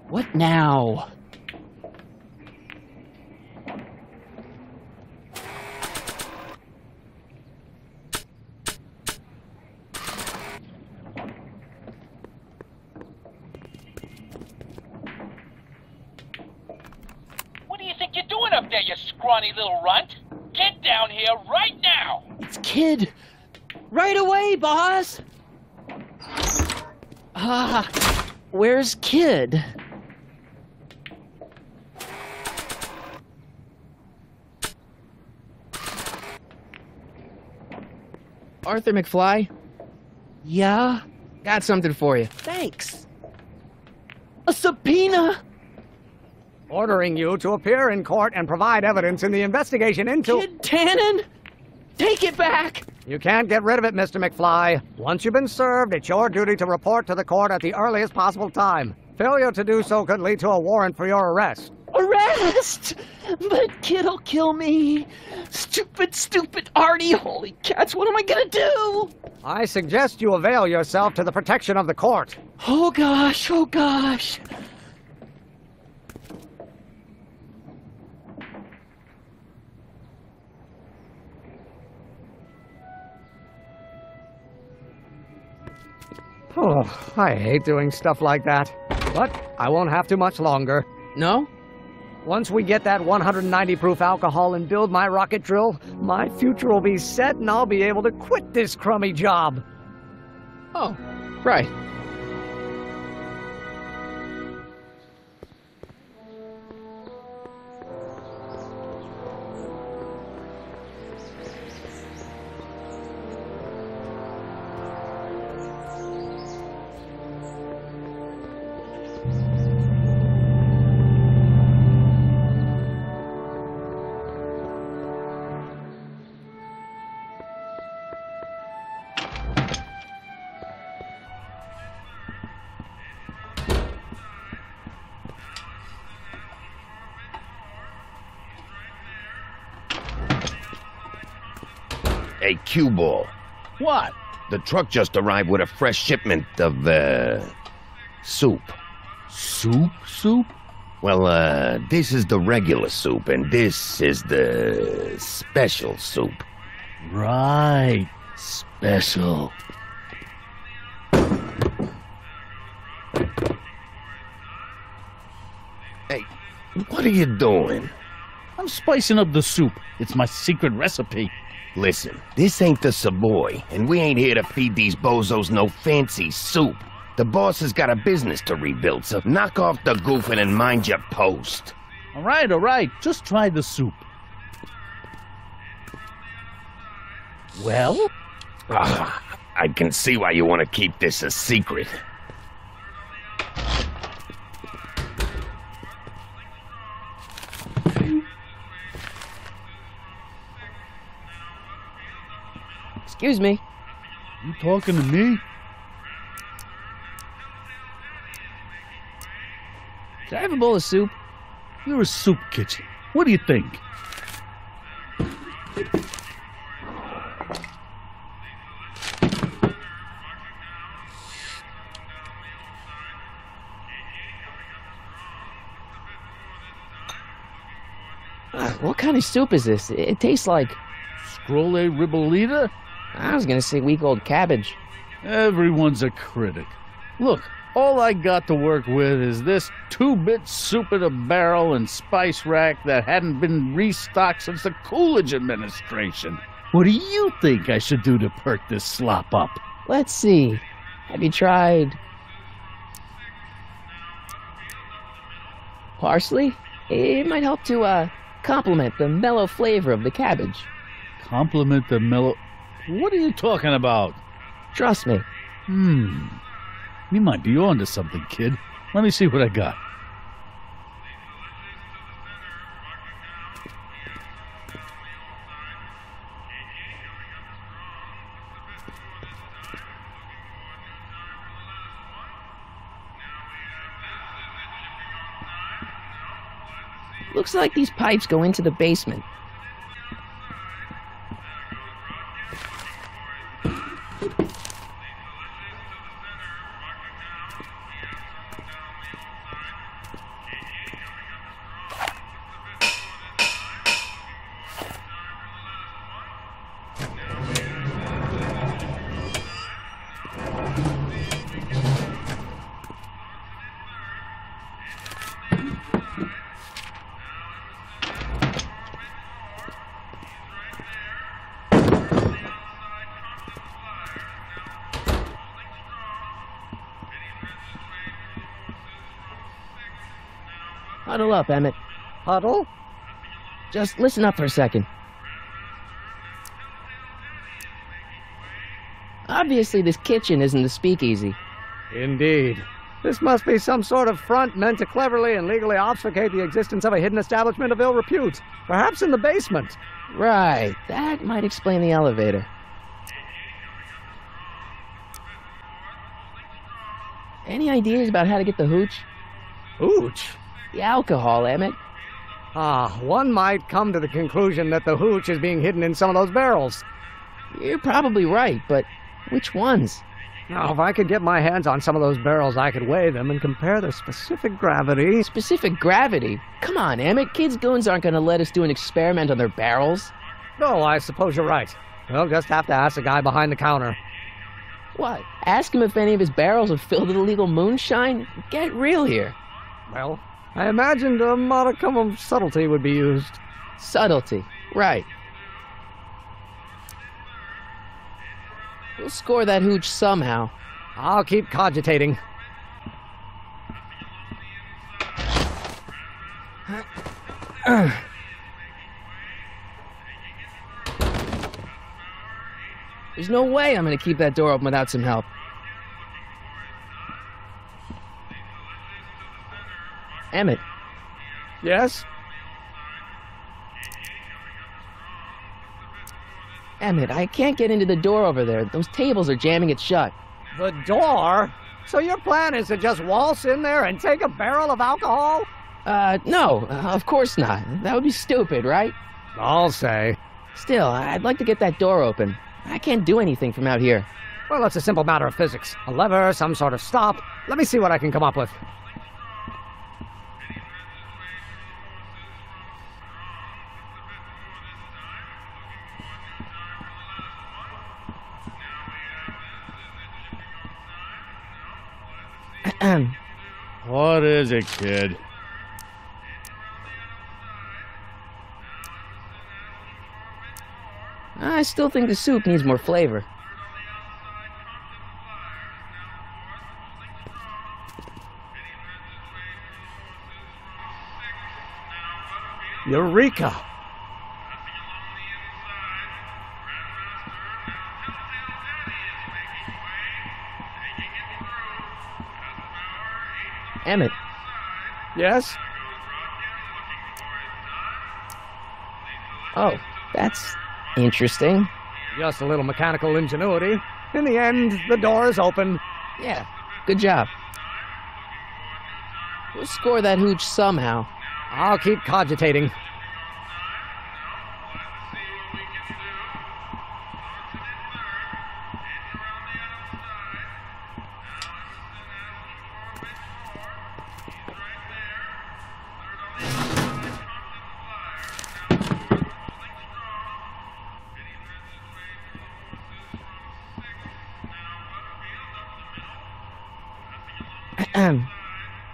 What now? What do you think you're doing up there, you scrawny little runt? Get down here right now! It's Kid! Right away, boss! Where's Kid? Arthur McFly? Yeah? Got something for you. Thanks. A subpoena? Ordering you to appear in court and provide evidence in the investigation into... Kid Tannen? Take it back! You can't get rid of it, Mr. McFly. Once you've been served, it's your duty to report to the court at the earliest possible time. Failure to do so could lead to a warrant for your arrest. Arrest! But Kid'll kill me. Stupid Artie. Holy cats, what am I gonna do? I suggest you avail yourself to the protection of the court. Oh gosh, oh gosh. Oh, I hate doing stuff like that. But I won't have to much longer. No? Once we get that 190 proof alcohol and build my rocket drill, my future will be set and I'll be able to quit this crummy job. Oh, right. Hey, cue ball. What? The truck just arrived with a fresh shipment of, soup. Soup? Well, this is the regular soup, and this is the special soup. Right. Special. Hey, what are you doing? I'm spicing up the soup. It's my secret recipe. Listen, this ain't the Savoy, and we ain't here to feed these bozos no fancy soup. The boss has got a business to rebuild, so knock off the goofing and mind your post. All right. Just try the soup. Well? I can see why you want to keep this a secret. Excuse me. You talking to me? Can I have a bowl of soup? You're a soup kitchen. What do you think? What kind of soup is this? It tastes like... Scrolle ribollita? I was gonna say week-old cabbage. Everyone's a critic. Look, all I got to work with is this 2-bit soup in a barrel and spice rack that hadn't been restocked since the Coolidge administration. What do you think I should do to perk this slop up? Let's see. Have you tried... parsley? It might help to, complement the mellow flavor of the cabbage. Compliment the mellow... What are you talking about? Trust me. You might be onto something, kid. Let me see what I got. Looks like these pipes go into the basement. Huddle up, Emmett. Huddle? Just listen up for a second. Obviously, this kitchen isn't the speakeasy. Indeed. This must be some sort of front meant to cleverly and legally obfuscate the existence of a hidden establishment of ill repute. Perhaps in the basement. Right. That might explain the elevator. Any ideas about how to get the hooch? Hooch? The alcohol, Emmett. One might come to the conclusion that the hooch is being hidden in some of those barrels. You're probably right, but which ones? Now, if I could get my hands on some of those barrels, I could weigh them and compare their specific gravity. Specific gravity? Come on, Emmett. Kids' goons aren't going to let us do an experiment on their barrels. No, I suppose you're right. We'll just have to ask the guy behind the counter. What? Ask him if any of his barrels are filled with illegal moonshine? Get real here. Well, I imagined a modicum of subtlety would be used. Subtlety, right. We'll score that hooch somehow. I'll keep cogitating. There's no way I'm going to keep that door open without some help. Emmett. Yes? Emmett, I can't get into the door over there. Those tables are jamming it shut. The door? So your plan is to just waltz in there and take a barrel of alcohol? No, of course not. That would be stupid, right? I'll say. Still, I'd like to get that door open. I can't do anything from out here. Well, it's a simple matter of physics. A lever, some sort of stop. Let me see what I can come up with. What is it, kid? I still think the soup needs more flavor. Eureka! Emmett. Yes? Oh, that's interesting. Just a little mechanical ingenuity. In the end, the door is open. Yeah, good job. We'll score that hooch somehow. I'll keep cogitating.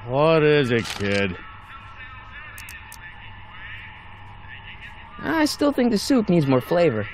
What is it, kid? I still think the soup needs more flavor.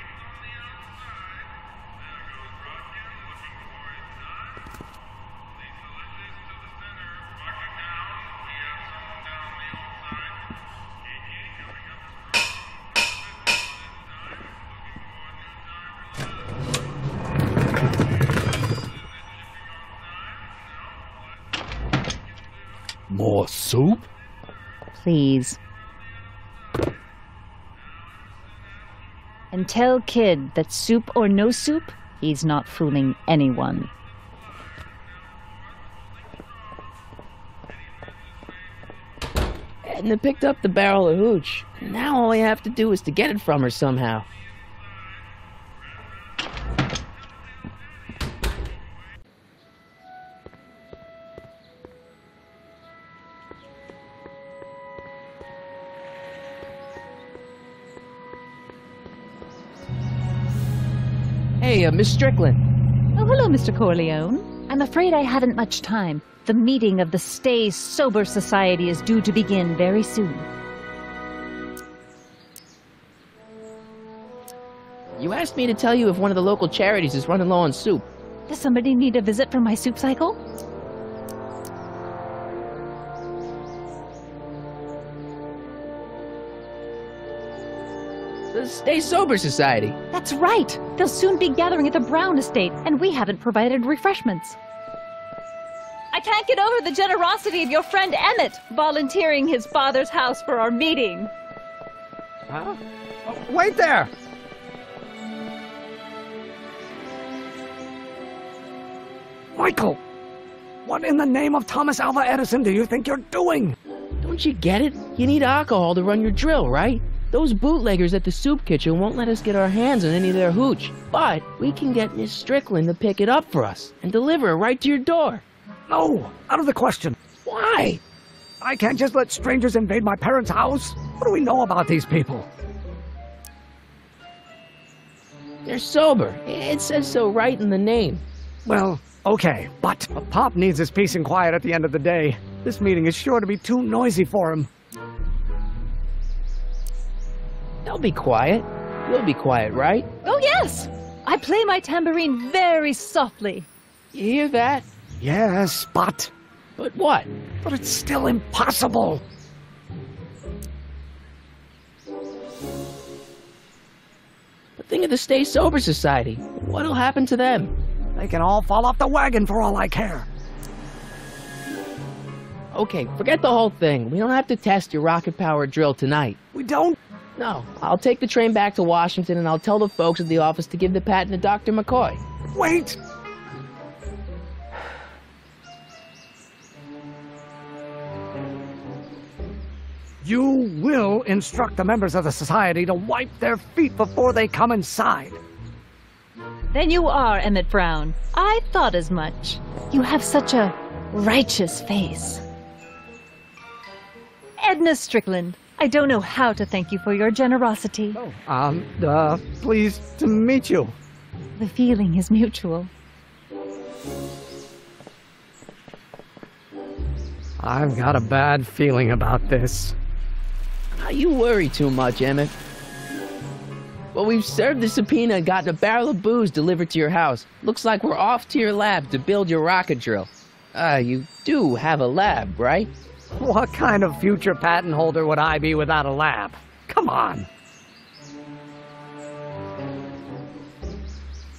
More soup? Please. And tell Kid that soup or no soup, he's not fooling anyone. Edna picked up the barrel of hooch. Now all I have to do is to get it from her somehow. Hey, Miss Strickland. Oh, hello, Mr. Corleone. I'm afraid I haven't much time. The meeting of the Stay Sober Society is due to begin very soon. You asked me to tell you if one of the local charities is running low on soup. Does somebody need a visit from my soup cycle? The Stay Sober Society. That's right! They'll soon be gathering at the Brown estate, and we haven't provided refreshments. I can't get over the generosity of your friend Emmett, volunteering his father's house for our meeting. Huh? Oh, wait there! Michael! What in the name of Thomas Alva Edison do you think you're doing? Don't you get it? You need alcohol to run your drill, right? Those bootleggers at the soup kitchen won't let us get our hands on any of their hooch. But we can get Miss Strickland to pick it up for us and deliver it right to your door. No, out of the question. Why? I can't just let strangers invade my parents' house. What do we know about these people? They're sober. It says so right in the name. Well, okay, but Pop needs his peace and quiet at the end of the day. This meeting is sure to be too noisy for him. They'll be quiet. You'll be quiet, right? Oh, yes! I play my tambourine very softly. You hear that? Yes, but... But what? But it's still impossible. But think of the Stay Sober Society. What'll happen to them? They can all fall off the wagon for all I care. Okay, forget the whole thing. We don't have to test your rocket-powered drill tonight. We don't? No. I'll take the train back to Washington and I'll tell the folks at the office to give the patent to Dr. McCoy. Wait! You will instruct the members of the society to wipe their feet before they come inside. Then you are Emmett Brown. I thought as much. You have such a righteous face. Edna Strickland, I don't know how to thank you for your generosity. Pleased to meet you. The feeling is mutual. I've got a bad feeling about this. You worry too much, Emmett. Well, we've served the subpoena and gotten a barrel of booze delivered to your house. Looks like we're off to your lab to build your rocket drill. You do have a lab, right? What kind of future patent holder would I be without a lab? Come on.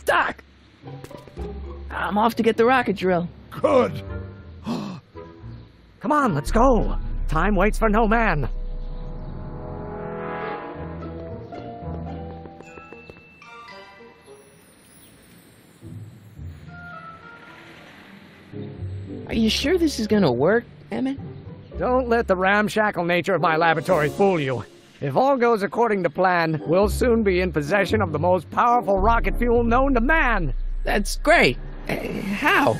Doc! I'm off to get the rocket drill. Good. Come on, let's go. Time waits for no man. Are you sure this is gonna work, Emmett? Don't let the ramshackle nature of my laboratory fool you. If all goes according to plan, we'll soon be in possession of the most powerful rocket fuel known to man. That's great. How?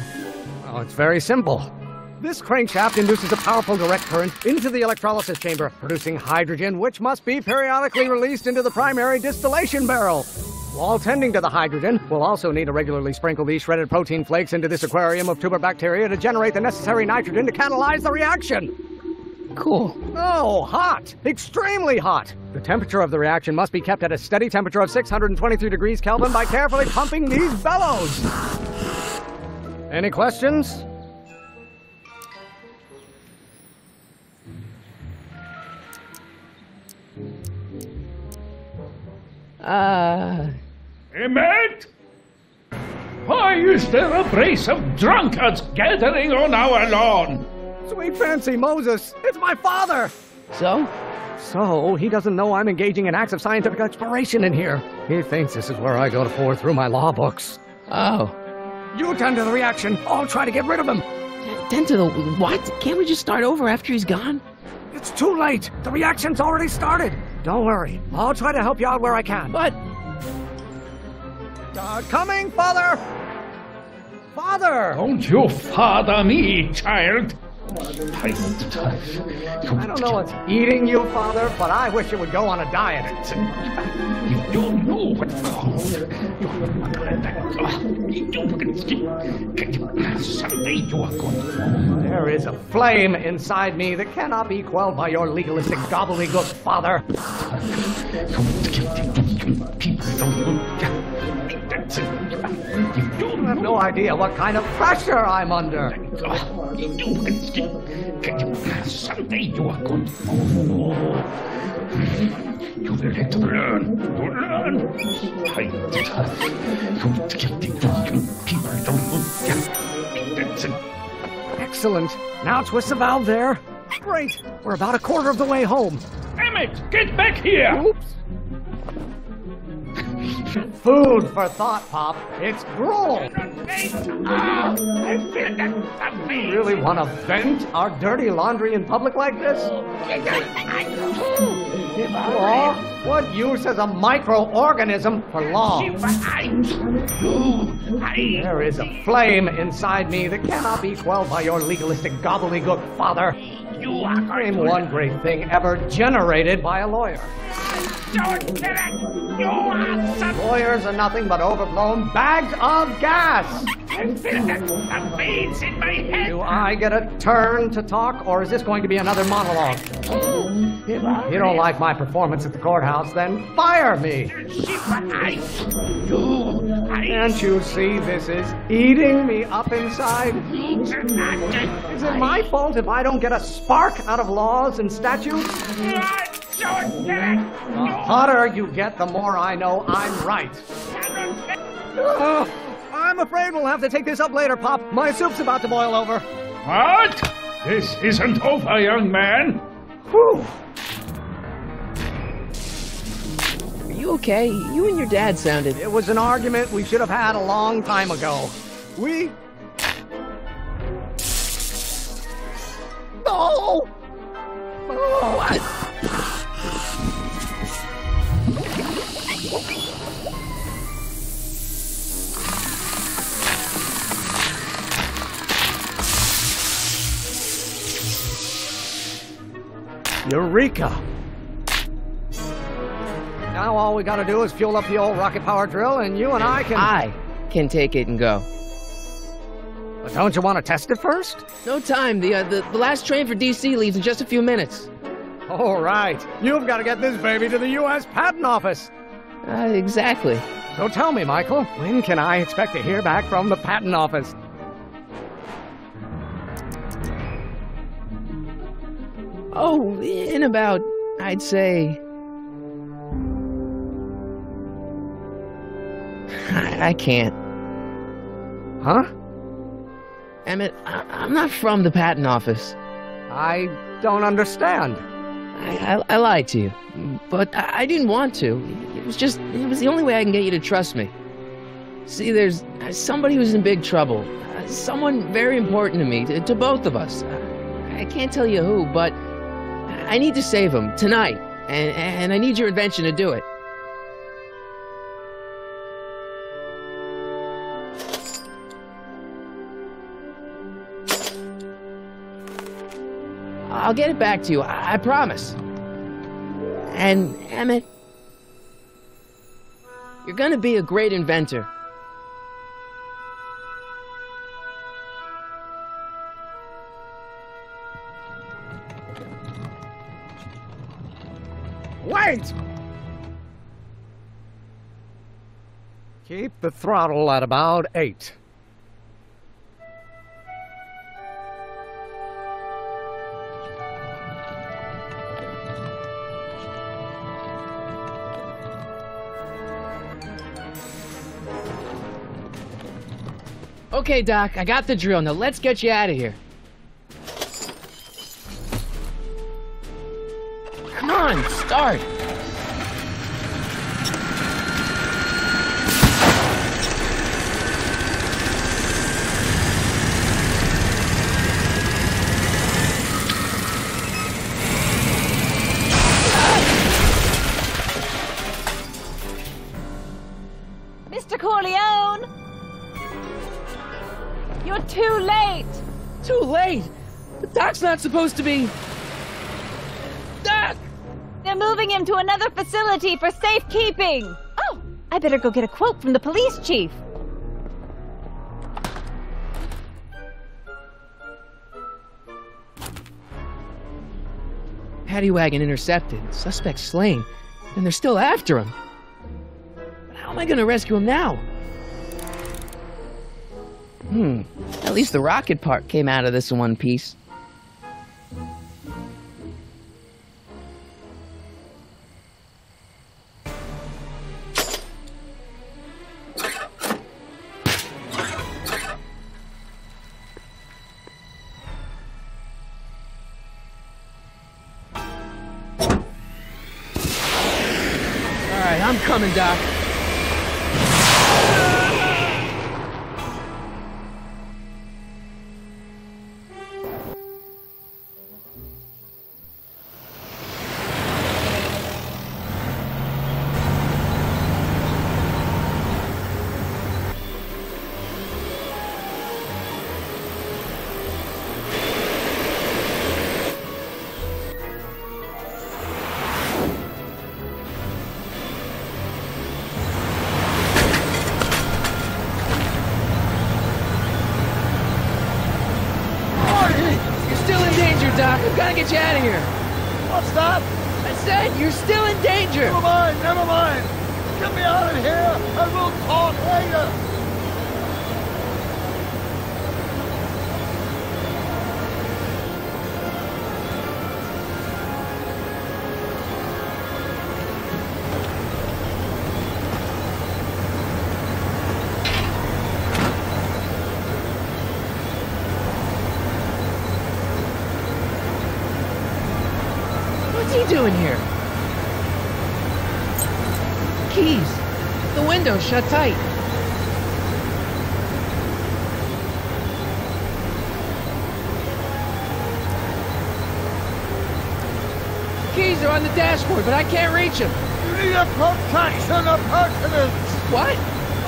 Well, it's very simple. This crankshaft induces a powerful direct current into the electrolysis chamber, producing hydrogen, which must be periodically released into the primary distillation barrel. While tending to the hydrogen, we'll also need to regularly sprinkle these shredded protein flakes into this aquarium of tuber bacteria to generate the necessary nitrogen to catalyze the reaction. Cool. Oh, hot! Extremely hot! The temperature of the reaction must be kept at a steady temperature of 623 degrees Kelvin by carefully pumping these bellows. Any questions? Emmett? Why is there a brace of drunkards gathering on our lawn? Sweet fancy Moses, it's my father! So? So, he doesn't know I'm engaging in acts of scientific exploration in here. He thinks this is where I go to pour through my law books. Oh. You tend to the reaction. I'll try to get rid of him. Tend to the what? Can't we just start over after he's gone? It's too late. The reaction's already started. Don't worry. I'll try to help you out where I can. But... coming, Father! Father! Don't you father me, child. I don't know what's eating you, Father, but I wish you would go on a diet. You don't know what... Someday you are going... There is a flame inside me that cannot be quelled by your legalistic gobbledygook, Father. You have no idea what kind of pressure I'm under. Someday you are going to know. You will have to learn. Excellent. Now twist the valve there. Great. We're about a quarter of the way home. Emmett, get back here! Oops. Food for thought, Pop. It's gruel. You really want to vent our dirty laundry in public like this? Law? What use is a microorganism for law? There is a flame inside me that cannot be quelled by your legalistic gobbledygook, Father. Name one great thing ever generated by a lawyer. Lawyers are nothing but overblown bags of gas. Do I get a turn to talk, or is this going to be another monologue? If you don't like my performance at the courthouse, then fire me. Can't you see this is eating me up inside? Is it my fault if I don't get a spark out of laws and statutes? The hotter you get, the more I know I'm right. I'm afraid we'll have to take this up later, Pop. My soup's about to boil over. What? This isn't over, young man. Whew. Are you okay? You and your dad sounded... It was an argument we should have had a long time ago. No! Oh, what? Eureka! Now all we gotta do is fuel up the old rocket power drill and you and I can take it and go. But don't you want to test it first? No time. The last train for DC leaves in just a few minutes. All right. You've got to get this baby to the U.S. Patent Office. Exactly. So tell me, Michael, when can I expect to hear back from the Patent Office? Oh, in about, I'd say... I can't. Huh? Emmett, I'm not from the patent office. I don't understand. I lied to you, but I didn't want to. It was the only way I can get you to trust me. See, there's somebody who's in big trouble. Someone very important to me, to both of us. I can't tell you who, but I need to save him tonight, and I need your invention to do it. I'll get it back to you, I promise. And, Emmett, you're gonna be a great inventor. Wait! Keep the throttle at about 8. Okay, Doc, I got the drill. Now let's get you out of here. Come on, start. Mr. Corleone! You're too late! Too late? The Doc's not supposed to be... Doc! They're moving him to another facility for safekeeping! Oh, I better go get a quote from the police chief. Paddy wagon intercepted, suspect slain, and they're still after him. But how am I gonna rescue him now? At least the rocket part came out of this in one piece. Alright, I'm coming, Doc. Doc, I've got to get you out of here. What's that? I said you're still in danger. Never mind, never mind. Get me out of here and we'll talk later. What's he doing here? Keys. The window's shut tight. Keys are on the dashboard, but I can't reach them. You need a protection appurtenance. What?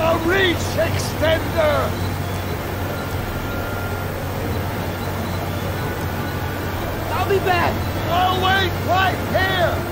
A reach extender. I'll be back. I'll wait right here.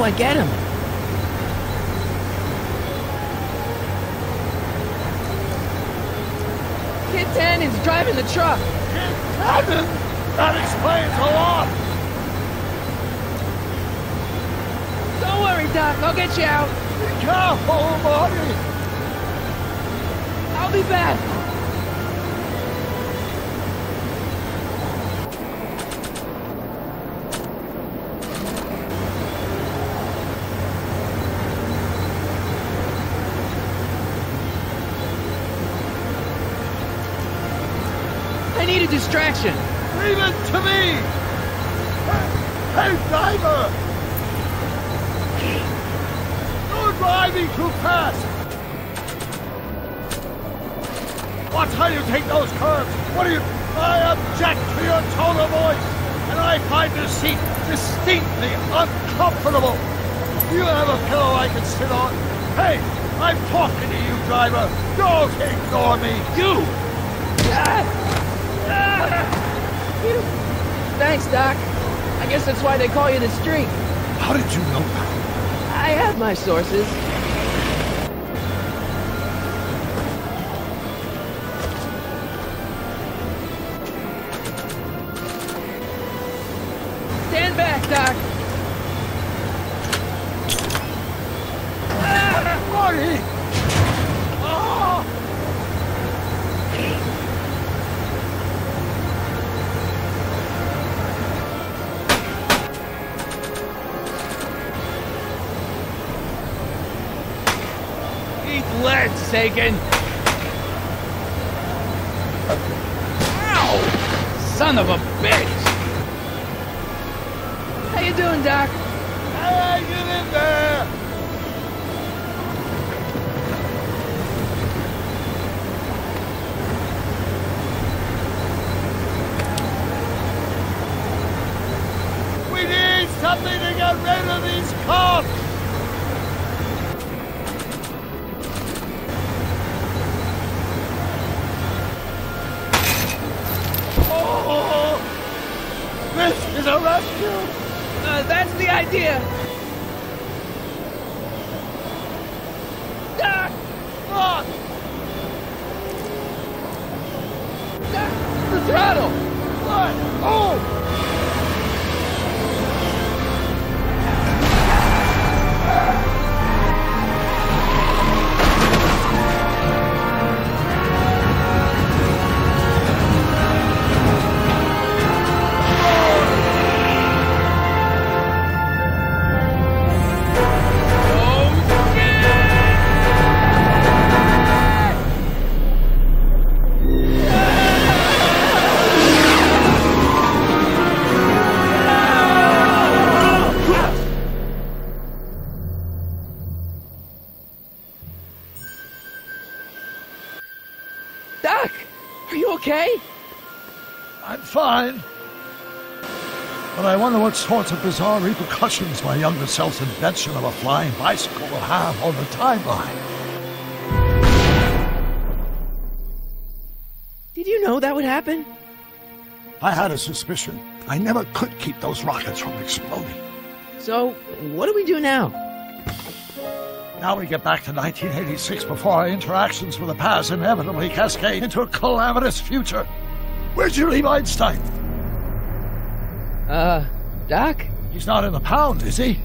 I get him? Kid Tannen's driving the truck. Kid Tannen? That explains a lot. Don't worry, Doc. I'll get you out. Be careful, Marty. I'll be back. I need a distraction. Leave it to me. Hey, driver! You're driving too fast. Watch how you take those curves. What do you... I object to your tone of voice, and I find this seat distinctly uncomfortable. Do you have a pillow I can sit on? Hey, I'm talking to you, driver. Don't ignore me. You! Thanks, Doc. I guess that's why they call you the Streak. How did you know that? I have my sources. Stand back, Doc. Marty! Oh! Lead, Sagan! Ow! Son of a bitch! How you doing, Doc? Hey, get in there! We need something to get rid of these cops! This is a rescue! That's the idea! Doc! Look! Doc! The throttle! What? Oh! Doc! Are you okay? I'm fine. But I wonder what sorts of bizarre repercussions my younger self's invention of a flying bicycle will have on the timeline. Did you know that would happen? I had a suspicion. I never could keep those rockets from exploding. So, what do we do now? Now we get back to 1986 before our interactions with the past inevitably cascade into a calamitous future. Where'd you leave Einstein? Doc? He's not in the pound, is he?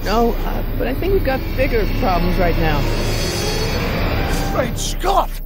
No, but I think we've got bigger problems right now. Great Scott!